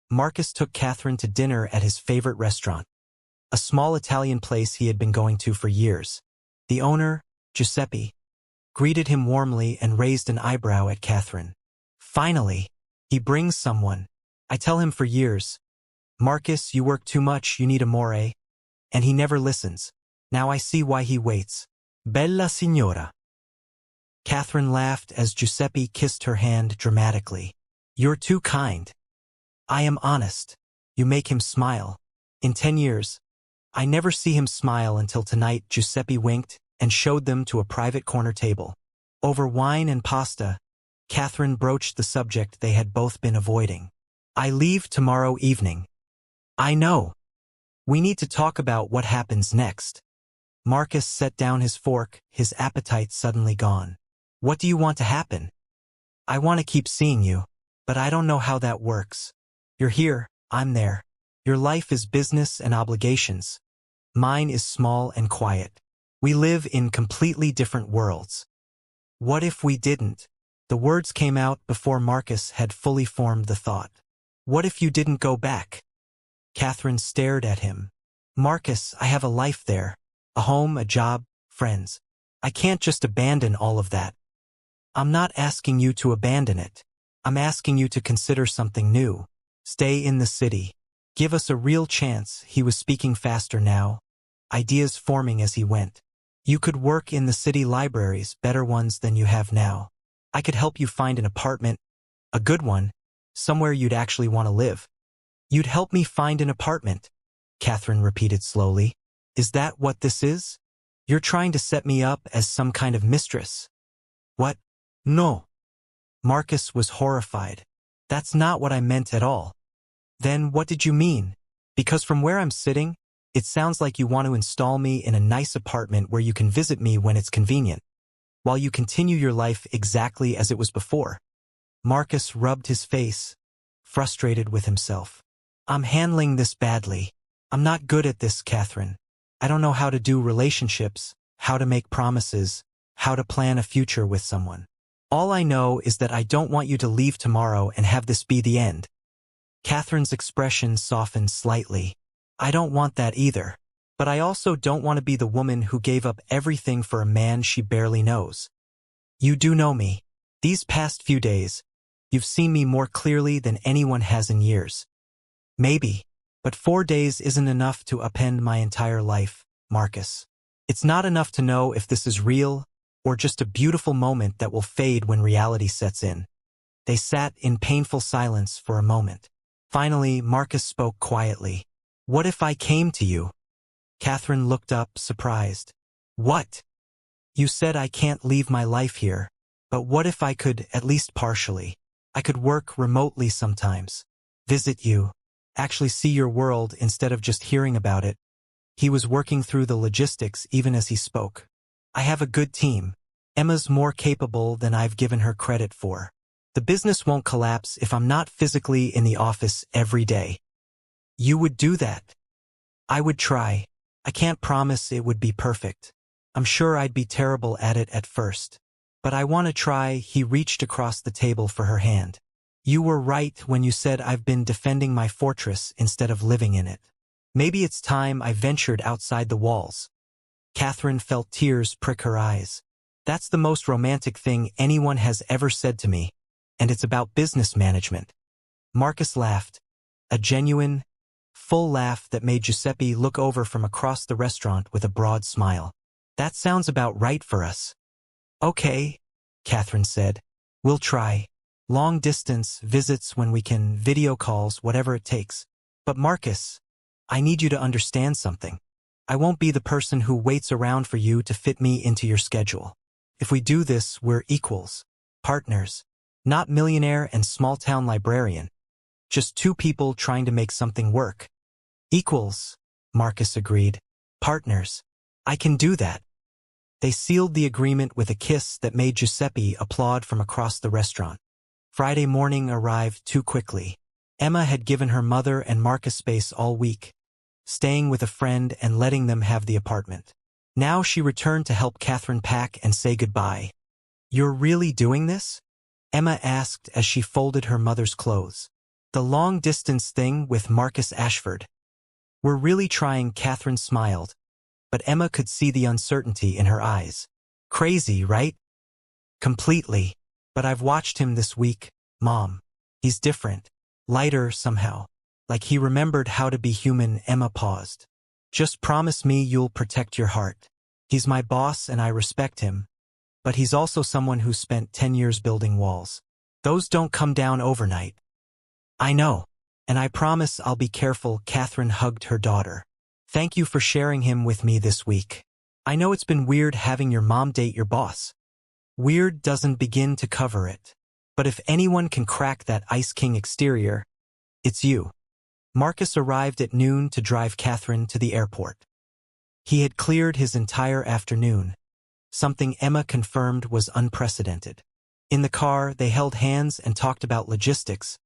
Speaker 1: Marcus took Catherine to dinner at his favorite restaurant, a small Italian place he had been going to for years. The owner, Giuseppe, greeted him warmly and raised an eyebrow at Catherine. Finally, he brings someone. I tell him for years, Marcus, you work too much, you need amore. And he never listens. Now I see why he waits. Bella signora. Catherine laughed as Giuseppe kissed her hand dramatically. You're too kind. I am honest. You make him smile. In 10 years, I never see him smile until tonight. Giuseppe winked and showed them to a private corner table. Over wine and pasta, Catherine broached the subject they had both been avoiding. I leave tomorrow evening. I know. We need to talk about what happens next. Marcus set down his fork, his appetite suddenly gone. What do you want to happen? I want to keep seeing you, but I don't know how that works. You're here, I'm there. Your life is business and obligations. Mine is small and quiet. We live in completely different worlds. What if we didn't? The words came out before Marcus had fully formed the thought. What if you didn't go back? Catherine stared at him. Marcus, I have a life there. A home, a job, friends. I can't just abandon all of that. I'm not asking you to abandon it. I'm asking you to consider something new. Stay in the city. Give us a real chance. He was speaking faster now, ideas forming as he went. You could work in the city libraries, better ones than you have now. I could help you find an apartment, a good one, somewhere you'd actually want to live. You'd help me find an apartment, Catherine repeated slowly. Is that what this is? You're trying to set me up as some kind of mistress. What? No. Marcus was horrified. That's not what I meant at all. Then what did you mean? Because from where I'm sitting, it sounds like you want to install me in a nice apartment where you can visit me when it's convenient, while you continue your life exactly as it was before. Marcus rubbed his face, frustrated with himself. I'm handling this badly. I'm not good at this, Catherine. I don't know how to do relationships, how to make promises, how to plan a future with someone. All I know is that I don't want you to leave tomorrow and have this be the end. Catherine's expression softened slightly. I don't want that either. But I also don't want to be the woman who gave up everything for a man she barely knows. You do know me. These past few days, you've seen me more clearly than anyone has in years. Maybe, but 4 days isn't enough to upend my entire life, Marcus. It's not enough to know if this is real or just a beautiful moment that will fade when reality sets in. They sat in painful silence for a moment. Finally, Marcus spoke quietly. What if I came to you? Catherine looked up, surprised. What? You said I can't leave my life here, but what if I could, at least partially? I could work remotely sometimes, visit you, actually see your world instead of just hearing about it. He was working through the logistics even as he spoke. I have a good team. Emma's more capable than I've given her credit for. The business won't collapse if I'm not physically in the office every day. You would do that. I would try. I can't promise it would be perfect. I'm sure I'd be terrible at it at first. But I want to try. He reached across the table for her hand. You were right when you said I've been defending my fortress instead of living in it. Maybe it's time I ventured outside the walls. Catherine felt tears prick her eyes. That's the most romantic thing anyone has ever said to me, and it's about business management. Marcus laughed, a genuine, full laugh that made Giuseppe look over from across the restaurant with a broad smile. That sounds about right for us. Okay, Catherine said. We'll try. Long distance, visits when we can, video calls, whatever it takes. But Marcus, I need you to understand something. I won't be the person who waits around for you to fit me into your schedule. If we do this, we're equals, partners, not millionaire and small-town librarian. Just two people trying to make something work. Equals, Marcus agreed. Partners. I can do that. They sealed the agreement with a kiss that made Giuseppe applaud from across the restaurant. Friday morning arrived too quickly. Emma had given her mother and Marcus space all week, staying with a friend and letting them have the apartment. Now she returned to help Catherine pack and say goodbye. You're really doing this? Emma asked as she folded her mother's clothes. The long-distance thing with Marcus Ashford. We're really trying, Catherine smiled, but Emma could see the uncertainty in her eyes. Crazy, right? Completely. But I've watched him this week, Mom. He's different. Lighter somehow. Like he remembered how to be human. Emma paused. Just promise me you'll protect your heart. He's my boss and I respect him. But he's also someone who spent 10 years building walls. Those don't come down overnight. I know. And I promise I'll be careful. Catherine hugged her daughter. Thank you for sharing him with me this week. I know it's been weird having your mom date your boss. Weird doesn't begin to cover it. But if anyone can crack that Ice King exterior, It's you. Marcus arrived at noon to drive Catherine to the airport. He had cleared his entire afternoon, something Emma confirmed was unprecedented. In the car, they held hands and talked about logistics,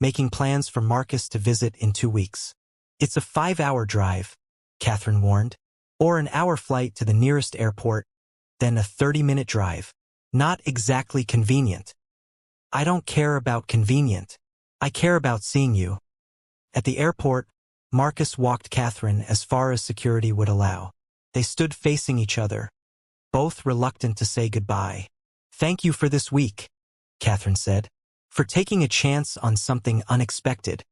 Speaker 1: making plans for Marcus to visit in 2 weeks. It's a 5-hour drive, Catherine warned, or an hour flight to the nearest airport, then a 30-minute drive. Not exactly convenient. I don't care about convenient. I care about seeing you. At the airport, Marcus walked Catherine as far as security would allow. They stood facing each other, both reluctant to say goodbye. Thank you for this week, Catherine said, for taking a chance on something unexpected.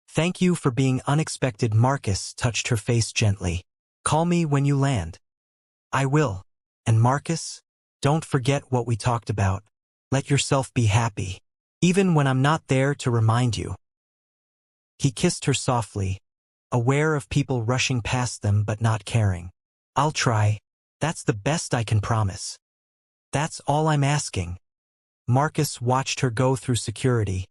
Speaker 1: Thank you for being unexpected. Marcus touched her face gently. Call me when you land. I will. And Marcus, don't forget what we talked about. Let yourself be happy, even when I'm not there to remind you. He kissed her softly, aware of people rushing past them but not caring. I'll try. That's the best I can promise. That's all I'm asking. Marcus watched her go through security,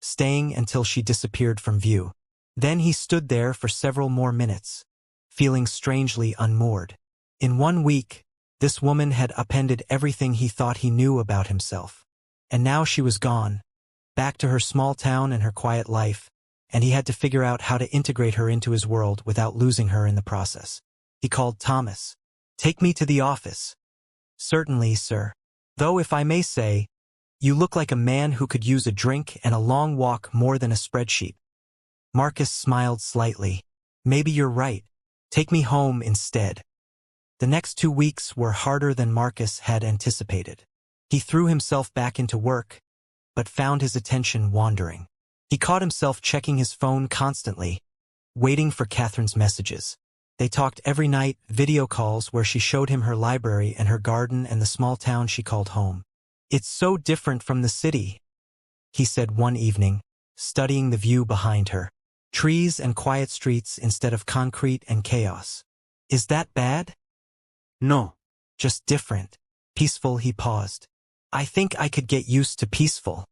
Speaker 1: staying until she disappeared from view. Then he stood there for several more minutes, feeling strangely unmoored. In 1 week, this woman had upended everything he thought he knew about himself. And now she was gone, back to her small town and her quiet life, and he had to figure out how to integrate her into his world without losing her in the process. He called Thomas. Take me to the office. Certainly, sir. Though if I may say, you look like a man who could use a drink and a long walk more than a spreadsheet. Marcus smiled slightly. Maybe you're right. Take me home instead. The next 2 weeks were harder than Marcus had anticipated. He threw himself back into work, but found his attention wandering. He caught himself checking his phone constantly, waiting for Catherine's messages. They talked every night, video calls where she showed him her library and her garden and the small town she called home. It's so different from the city, he said one evening, studying the view behind her. Trees and quiet streets instead of concrete and chaos. Is that bad?
Speaker 2: No.
Speaker 1: Just different. Peaceful. He paused. I think I could get used to peaceful.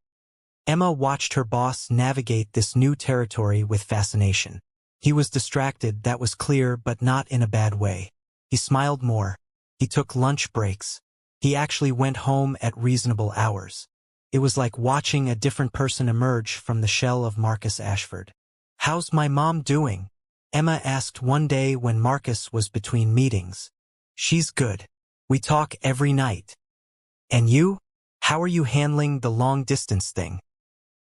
Speaker 1: Emma watched her boss navigate this new territory with fascination. He was distracted, that was clear, but not in a bad way. He smiled more. He took lunch breaks. He actually went home at reasonable hours. It was like watching a different person emerge from the shell of Marcus Ashford. How's my mom doing? Emma asked one day when Marcus was between meetings. She's good. We talk every night. And you? How are you handling the long-distance thing?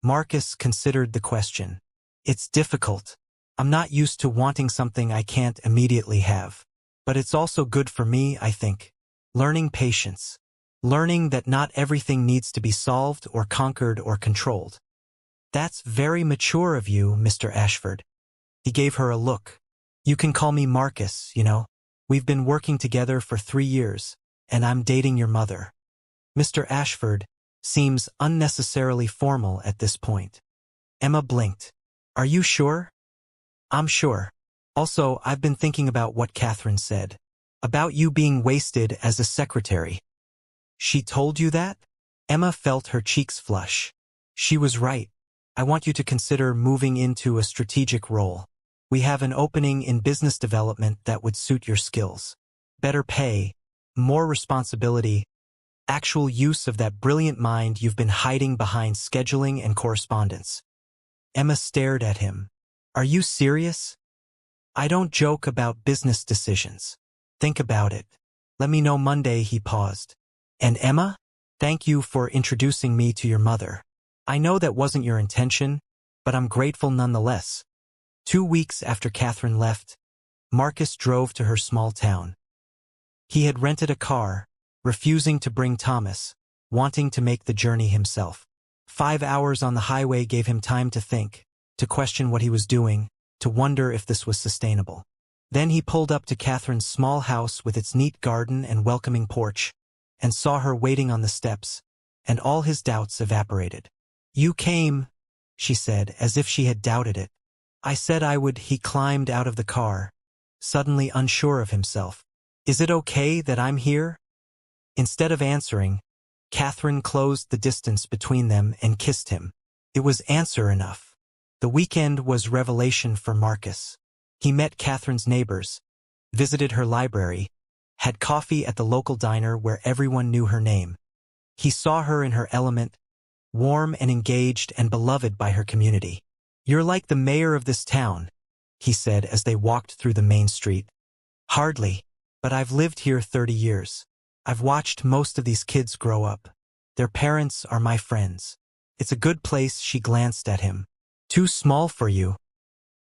Speaker 1: Marcus considered the question. It's difficult. I'm not used to wanting something I can't immediately have. But it's also good for me, I think. Learning patience. Learning that not everything needs to be solved or conquered or controlled. That's very mature of you, Mr. Ashford. He gave her a look. You can call me Marcus, you know. We've been working together for 3 years, and I'm dating your mother. Mr. Ashford seems unnecessarily formal at this point. Emma blinked. Are you sure? I'm sure. Also, I've been thinking about what Catherine said. About you being wasted as a secretary. She told you that? Emma felt her cheeks flush. She was right. I want you to consider moving into a strategic role. We have an opening in business development that would suit your skills. Better pay, more responsibility, actual use of that brilliant mind you've been hiding behind scheduling and correspondence. Emma stared at him. Are you serious? I don't joke about business decisions. Think about it. Let me know Monday. He paused. And Emma? Thank you for introducing me to your mother. I know that wasn't your intention, but I'm grateful nonetheless. 2 weeks after Catherine left, Marcus drove to her small town. He had rented a car, refusing to bring Thomas, wanting to make the journey himself. 5 hours on the highway gave him time to think, to question what he was doing, to wonder if this was sustainable. Then he pulled up to Catherine's small house with its neat garden and welcoming porch, and saw her waiting on the steps, and all his doubts evaporated. You came, she said, as if she had doubted it. I said I would. He climbed out of the car, suddenly unsure of himself. Is it okay that I'm here? Instead of answering, Catherine closed the distance between them and kissed him. It was answer enough. The weekend was revelation for Marcus. He met Catherine's neighbors, visited her library, had coffee at the local diner where everyone knew her name. He saw her in her element, warm and engaged and beloved by her community. "You're like the mayor of this town," he said as they walked through the main street. "Hardly, but I've lived here 30 years. I've watched most of these kids grow up. Their parents are my friends. It's a good place." She glanced at him. "Too small for you."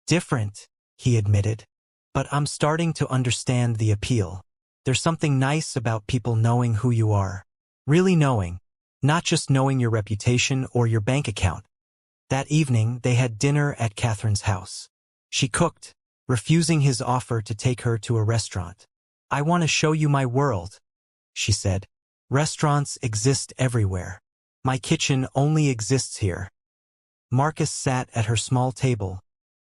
Speaker 1: "Different," he admitted. "But I'm starting to understand the appeal. There's something nice about people knowing who you are. Really knowing, not just knowing your reputation or your bank account." That evening, they had dinner at Catherine's house. She cooked, refusing his offer to take her to a restaurant. "I want to show you my world," she said. "Restaurants exist everywhere. My kitchen only exists here." Marcus sat at her small table,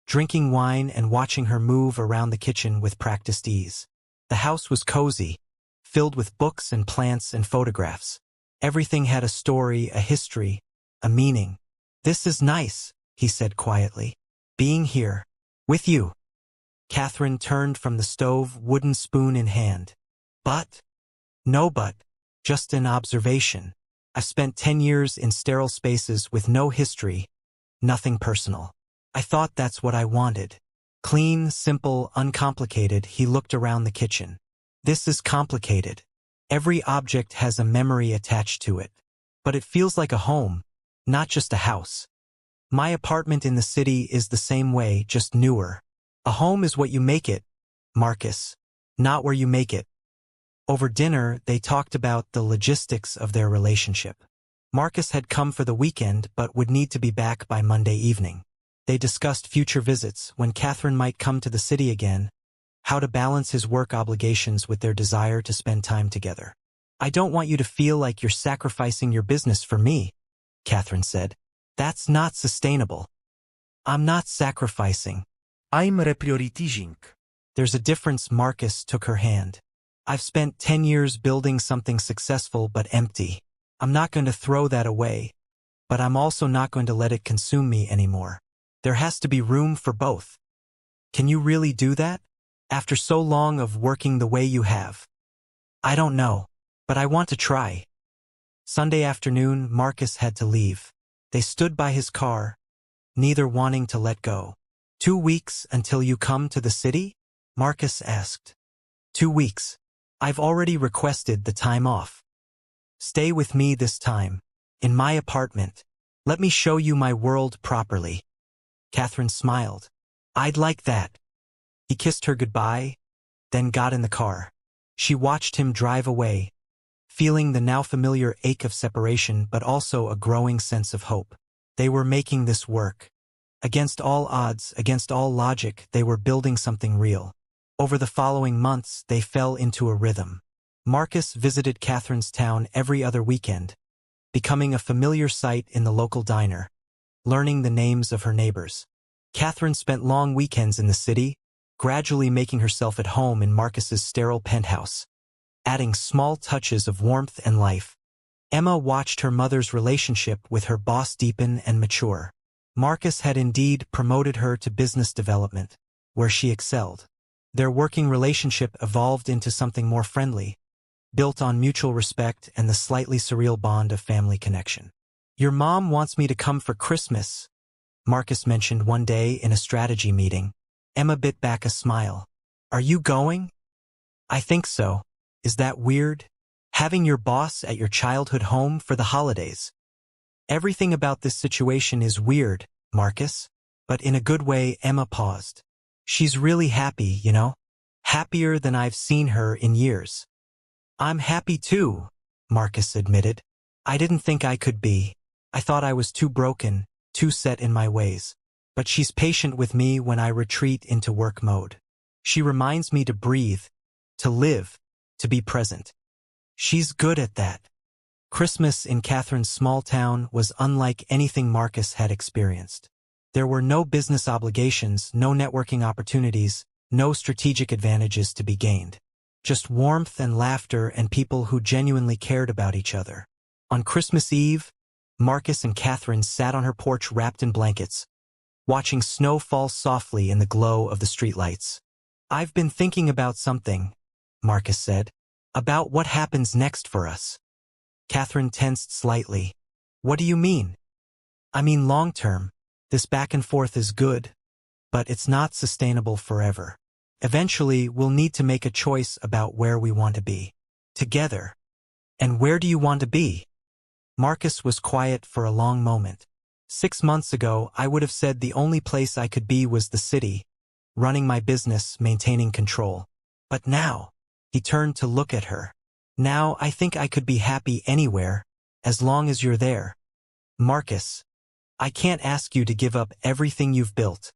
Speaker 1: drinking wine and watching her move around the kitchen with practiced ease. The house was cozy, filled with books and plants and photographs. Everything had a story, a history, a meaning. "This is nice," he said quietly. "Being here. With you." Catherine turned from the stove, wooden spoon in hand. "But?" "No but. Just an observation. I've spent 10 years in sterile spaces with no history, nothing personal. I thought that's what I wanted. Clean, simple, uncomplicated." He looked around the kitchen. "This is complicated. Every object has a memory attached to it. But it feels like a home, not just a house. My apartment in the city is the same way, just newer. A home is what you make it, Marcus, not where you make it." Over dinner, they talked about the logistics of their relationship. Marcus had come for the weekend but would need to be back by Monday evening. They discussed future visits, when Catherine might come to the city again, how to balance his work obligations with their desire to spend time together. "I don't want you to feel like you're sacrificing your business for me," Catherine said. "That's not sustainable." "I'm not sacrificing.
Speaker 2: I'm reprioritizing.
Speaker 1: There's a difference." Marcus took her hand. "I've spent 10 years building something successful but empty. I'm not going to throw that away, but I'm also not going to let it consume me anymore. There has to be room for both." "Can you really do that? After so long of working the way you have?" "I don't know, but I want to try." Sunday afternoon, Marcus had to leave. They stood by his car, neither wanting to let go. "2 weeks until you come to the city?" Marcus asked. "2 weeks. I've already requested the time off. Stay with me this time, in my apartment. Let me show you my world properly." Catherine smiled. "I'd like that." He kissed her goodbye, then got in the car. She watched him drive away, feeling the now familiar ache of separation but also a growing sense of hope. They were making this work. Against all odds, against all logic, they were building something real. Over the following months, they fell into a rhythm. Marcus visited Catherine's town every other weekend, becoming a familiar sight in the local diner, learning the names of her neighbors. Catherine spent long weekends in the city, gradually making herself at home in Marcus's sterile penthouse, adding small touches of warmth and life. Emma watched her mother's relationship with her boss deepen and mature. Marcus had indeed promoted her to business development, where she excelled. Their working relationship evolved into something more friendly, built on mutual respect and the slightly surreal bond of family connection. "Your mom wants me to come for Christmas," Marcus mentioned one day in a strategy meeting. Emma bit back a smile. "Are you going?" "I think so. Is that weird? Having your boss at your childhood home for the holidays?" "Everything about this situation is weird, Marcus, but in a good way." Emma paused. "She's really happy, you know? Happier than I've seen her in years." "I'm happy too," Marcus admitted. "I didn't think I could be. I thought I was too broken, too set in my ways. But she's patient with me when I retreat into work mode. She reminds me to breathe, to live, to be present. She's good at that." Christmas in Catherine's small town was unlike anything Marcus had experienced. There were no business obligations, no networking opportunities, no strategic advantages to be gained. Just warmth and laughter and people who genuinely cared about each other. On Christmas Eve, Marcus and Catherine sat on her porch wrapped in blankets, watching snow fall softly in the glow of the streetlights. "I've been thinking about something," Marcus said. "About what happens next for us." Catherine tensed slightly. "What do you mean?" "I mean long term. This back and forth is good, but it's not sustainable forever. Eventually, we'll need to make a choice about where we want to be. Together. And where do you want to be?" Marcus was quiet for a long moment. 6 months ago, I would have said the only place I could be was the city, running my business, maintaining control. But now, he turned to look at her. "Now I think I could be happy anywhere, as long as you're there." "Marcus, I can't ask you to give up everything you've built."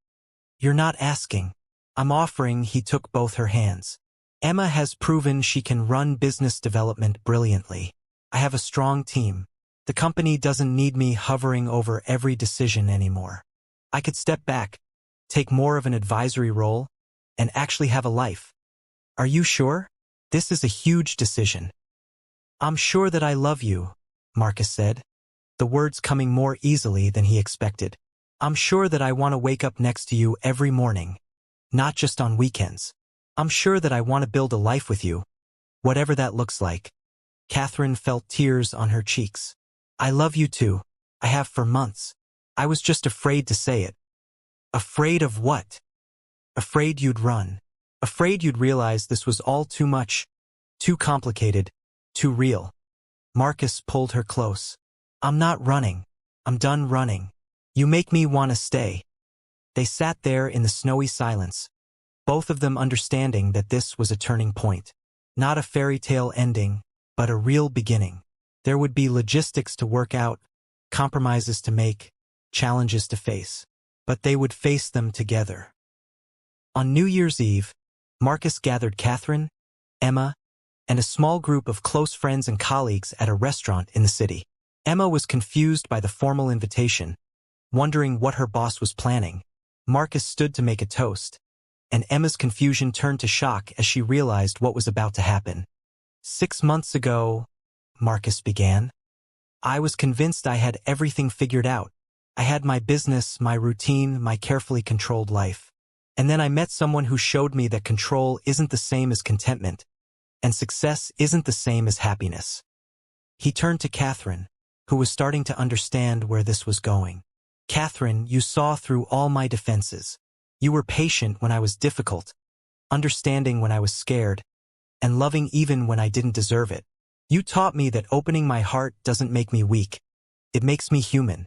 Speaker 1: "You're not asking. I'm offering." He took both her hands. "Emma has proven she can run business development brilliantly. I have a strong team. The company doesn't need me hovering over every decision anymore. I could step back, take more of an advisory role, and actually have a life." "Are you sure? This is a huge decision." "I'm sure that I love you," Marcus said, the words coming more easily than he expected. "I'm sure that I want to wake up next to you every morning, not just on weekends. I'm sure that I want to build a life with you, whatever that looks like." Catherine felt tears on her cheeks. "I love you too. I have for months. I was just afraid to say it." "Afraid of what?" "Afraid you'd run. Afraid you'd realize this was all too much, too complicated, too real." Marcus pulled her close. "I'm not running. I'm done running. You make me want to stay." They sat there in the snowy silence, both of them understanding that this was a turning point. Not a fairy tale ending, but a real beginning. There would be logistics to work out, compromises to make, challenges to face. But they would face them together. On New Year's Eve, Marcus gathered Catherine, Emma, and a small group of close friends and colleagues at a restaurant in the city. Emma was confused by the formal invitation, wondering what her boss was planning. Marcus stood to make a toast, and Emma's confusion turned to shock as she realized what was about to happen. 6 months ago, Marcus began, I was convinced I had everything figured out. I had my business, my routine, my carefully controlled life. And then I met someone who showed me that control isn't the same as contentment, and success isn't the same as happiness. He turned to Catherine, who was starting to understand where this was going. "Catherine, you saw through all my defenses. You were patient when I was difficult, understanding when I was scared, and loving even when I didn't deserve it. You taught me that opening my heart doesn't make me weak. It makes me human."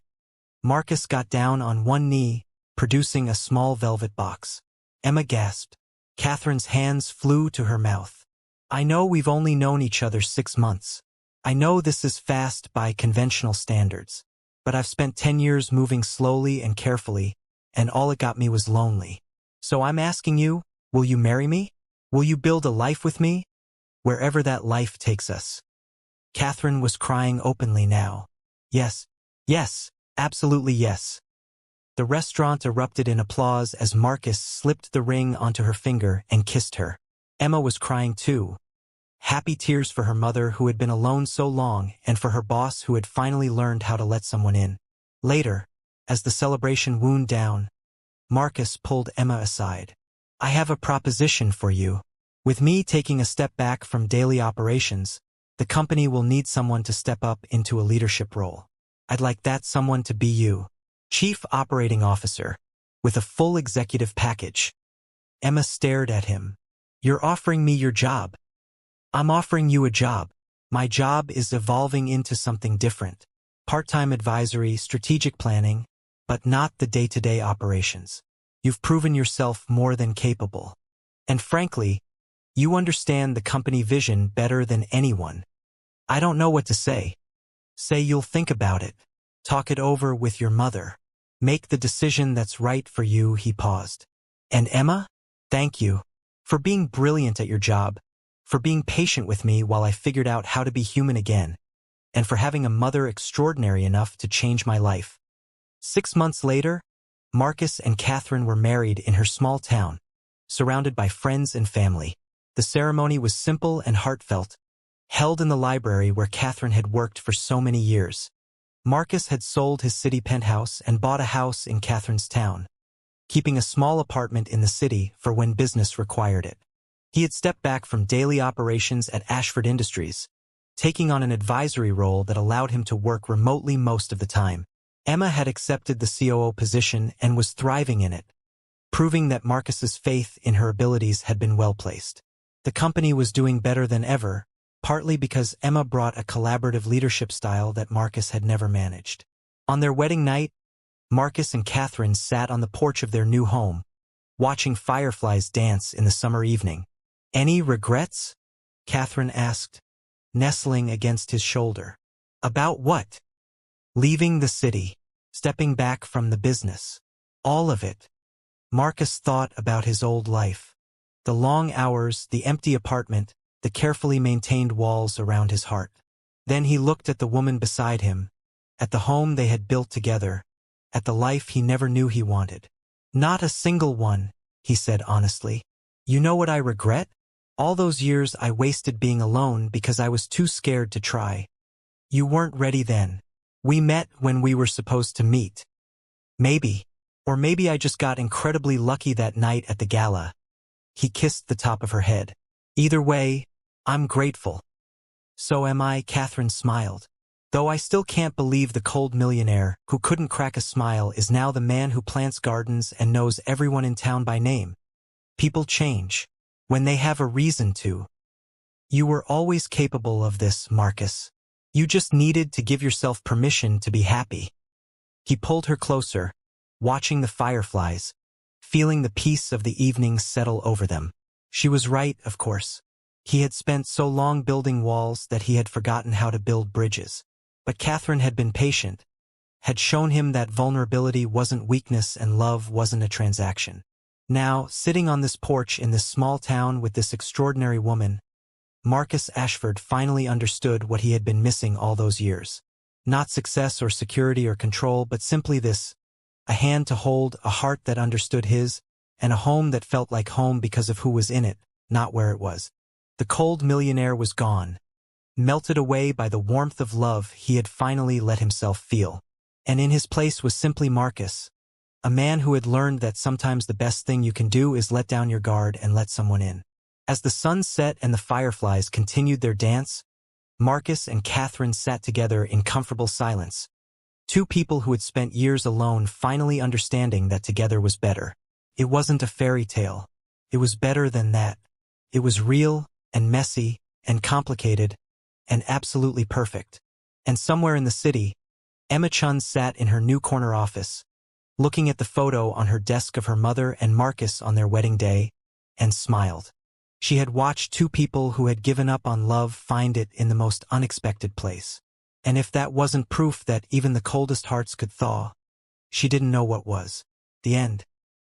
Speaker 1: Marcus got down on one knee, producing a small velvet box. Emma gasped. Catherine's hands flew to her mouth. "I know we've only known each other 6 months. I know this is fast by conventional standards. But I've spent 10 years moving slowly and carefully, and all it got me was lonely. So I'm asking you, will you marry me? Will you build a life with me? Wherever that life takes us." Catherine was crying openly now. "Yes, yes, absolutely yes." The restaurant erupted in applause as Marcus slipped the ring onto her finger and kissed her. Emma was crying too. Happy tears for her mother who had been alone so long and for her boss who had finally learned how to let someone in. Later, as the celebration wound down, Marcus pulled Emma aside. "I have a proposition for you. With me taking a step back from daily operations, the company will need someone to step up into a leadership role. I'd like that someone to be you. Chief Operating Officer, with a full executive package." Emma stared at him. "You're offering me your job." "I'm offering you a job. My job is evolving into something different. Part-time advisory, strategic planning, but not the day-to-day operations. You've proven yourself more than capable. And frankly, you understand the company vision better than anyone. I don't know what to say. Say you'll think about it. Talk it over with your mother. Make the decision that's right for you." He paused. "And Emma, thank you for being brilliant at your job, for being patient with me while I figured out how to be human again, and for having a mother extraordinary enough to change my life." 6 months later, Marcus and Catherine were married in her small town, surrounded by friends and family. The ceremony was simple and heartfelt, held in the library where Catherine had worked for so many years. Marcus had sold his city penthouse and bought a house in Catherine's town. keeping a small apartment in the city for when business required it. He had stepped back from daily operations at Ashford Industries, taking on an advisory role that allowed him to work remotely most of the time. Emma had accepted the COO position and was thriving in it, proving that Marcus's faith in her abilities had been well placed. The company was doing better than ever, partly because Emma brought a collaborative leadership style that Marcus had never managed. On their wedding night, Marcus and Catherine sat on the porch of their new home, watching fireflies dance in the summer evening. "Any regrets?" Catherine asked, nestling against his shoulder. "About what?" "Leaving the city, stepping back from the business. All of it." Marcus thought about his old life. The long hours, the empty apartment, the carefully maintained walls around his heart. Then he looked at the woman beside him, at the home they had built together, at the life he never knew he wanted. "Not a single one," he said honestly. "You know what I regret? All those years I wasted being alone because I was too scared to try. You weren't ready then. We met when we were supposed to meet. Maybe. Or maybe I just got incredibly lucky that night at the gala." He kissed the top of her head. "Either way, I'm grateful." "So am I," Catherine smiled. "Though I still can't believe the cold millionaire who couldn't crack a smile is now the man who plants gardens and knows everyone in town by name. People change when they have a reason to. You were always capable of this, Marcus. You just needed to give yourself permission to be happy." He pulled her closer, watching the fireflies, feeling the peace of the evening settle over them. She was right, of course. He had spent so long building walls that he had forgotten how to build bridges. But Catherine had been patient, had shown him that vulnerability wasn't weakness and love wasn't a transaction. Now, sitting on this porch in this small town with this extraordinary woman, Marcus Ashford finally understood what he had been missing all those years. Not success or security or control, but simply this: a hand to hold, a heart that understood his, and a home that felt like home because of who was in it, not where it was. The cold millionaire was gone, melted away by the warmth of love he had finally let himself feel. And in his place was simply Marcus, a man who had learned that sometimes the best thing you can do is let down your guard and let someone in. As the sun set and the fireflies continued their dance, Marcus and Catherine sat together in comfortable silence. Two people who had spent years alone finally understanding that together was better. It wasn't a fairy tale. It was better than that. It was real and messy and complicated and absolutely perfect. And somewhere in the city, Emma Chun sat in her new corner office, looking at the photo on her desk of her mother and Marcus on their wedding day, and smiled. She had watched two people who had given up on love find it in the most unexpected place. And if that wasn't proof that even the coldest hearts could thaw, she didn't know what was. The end.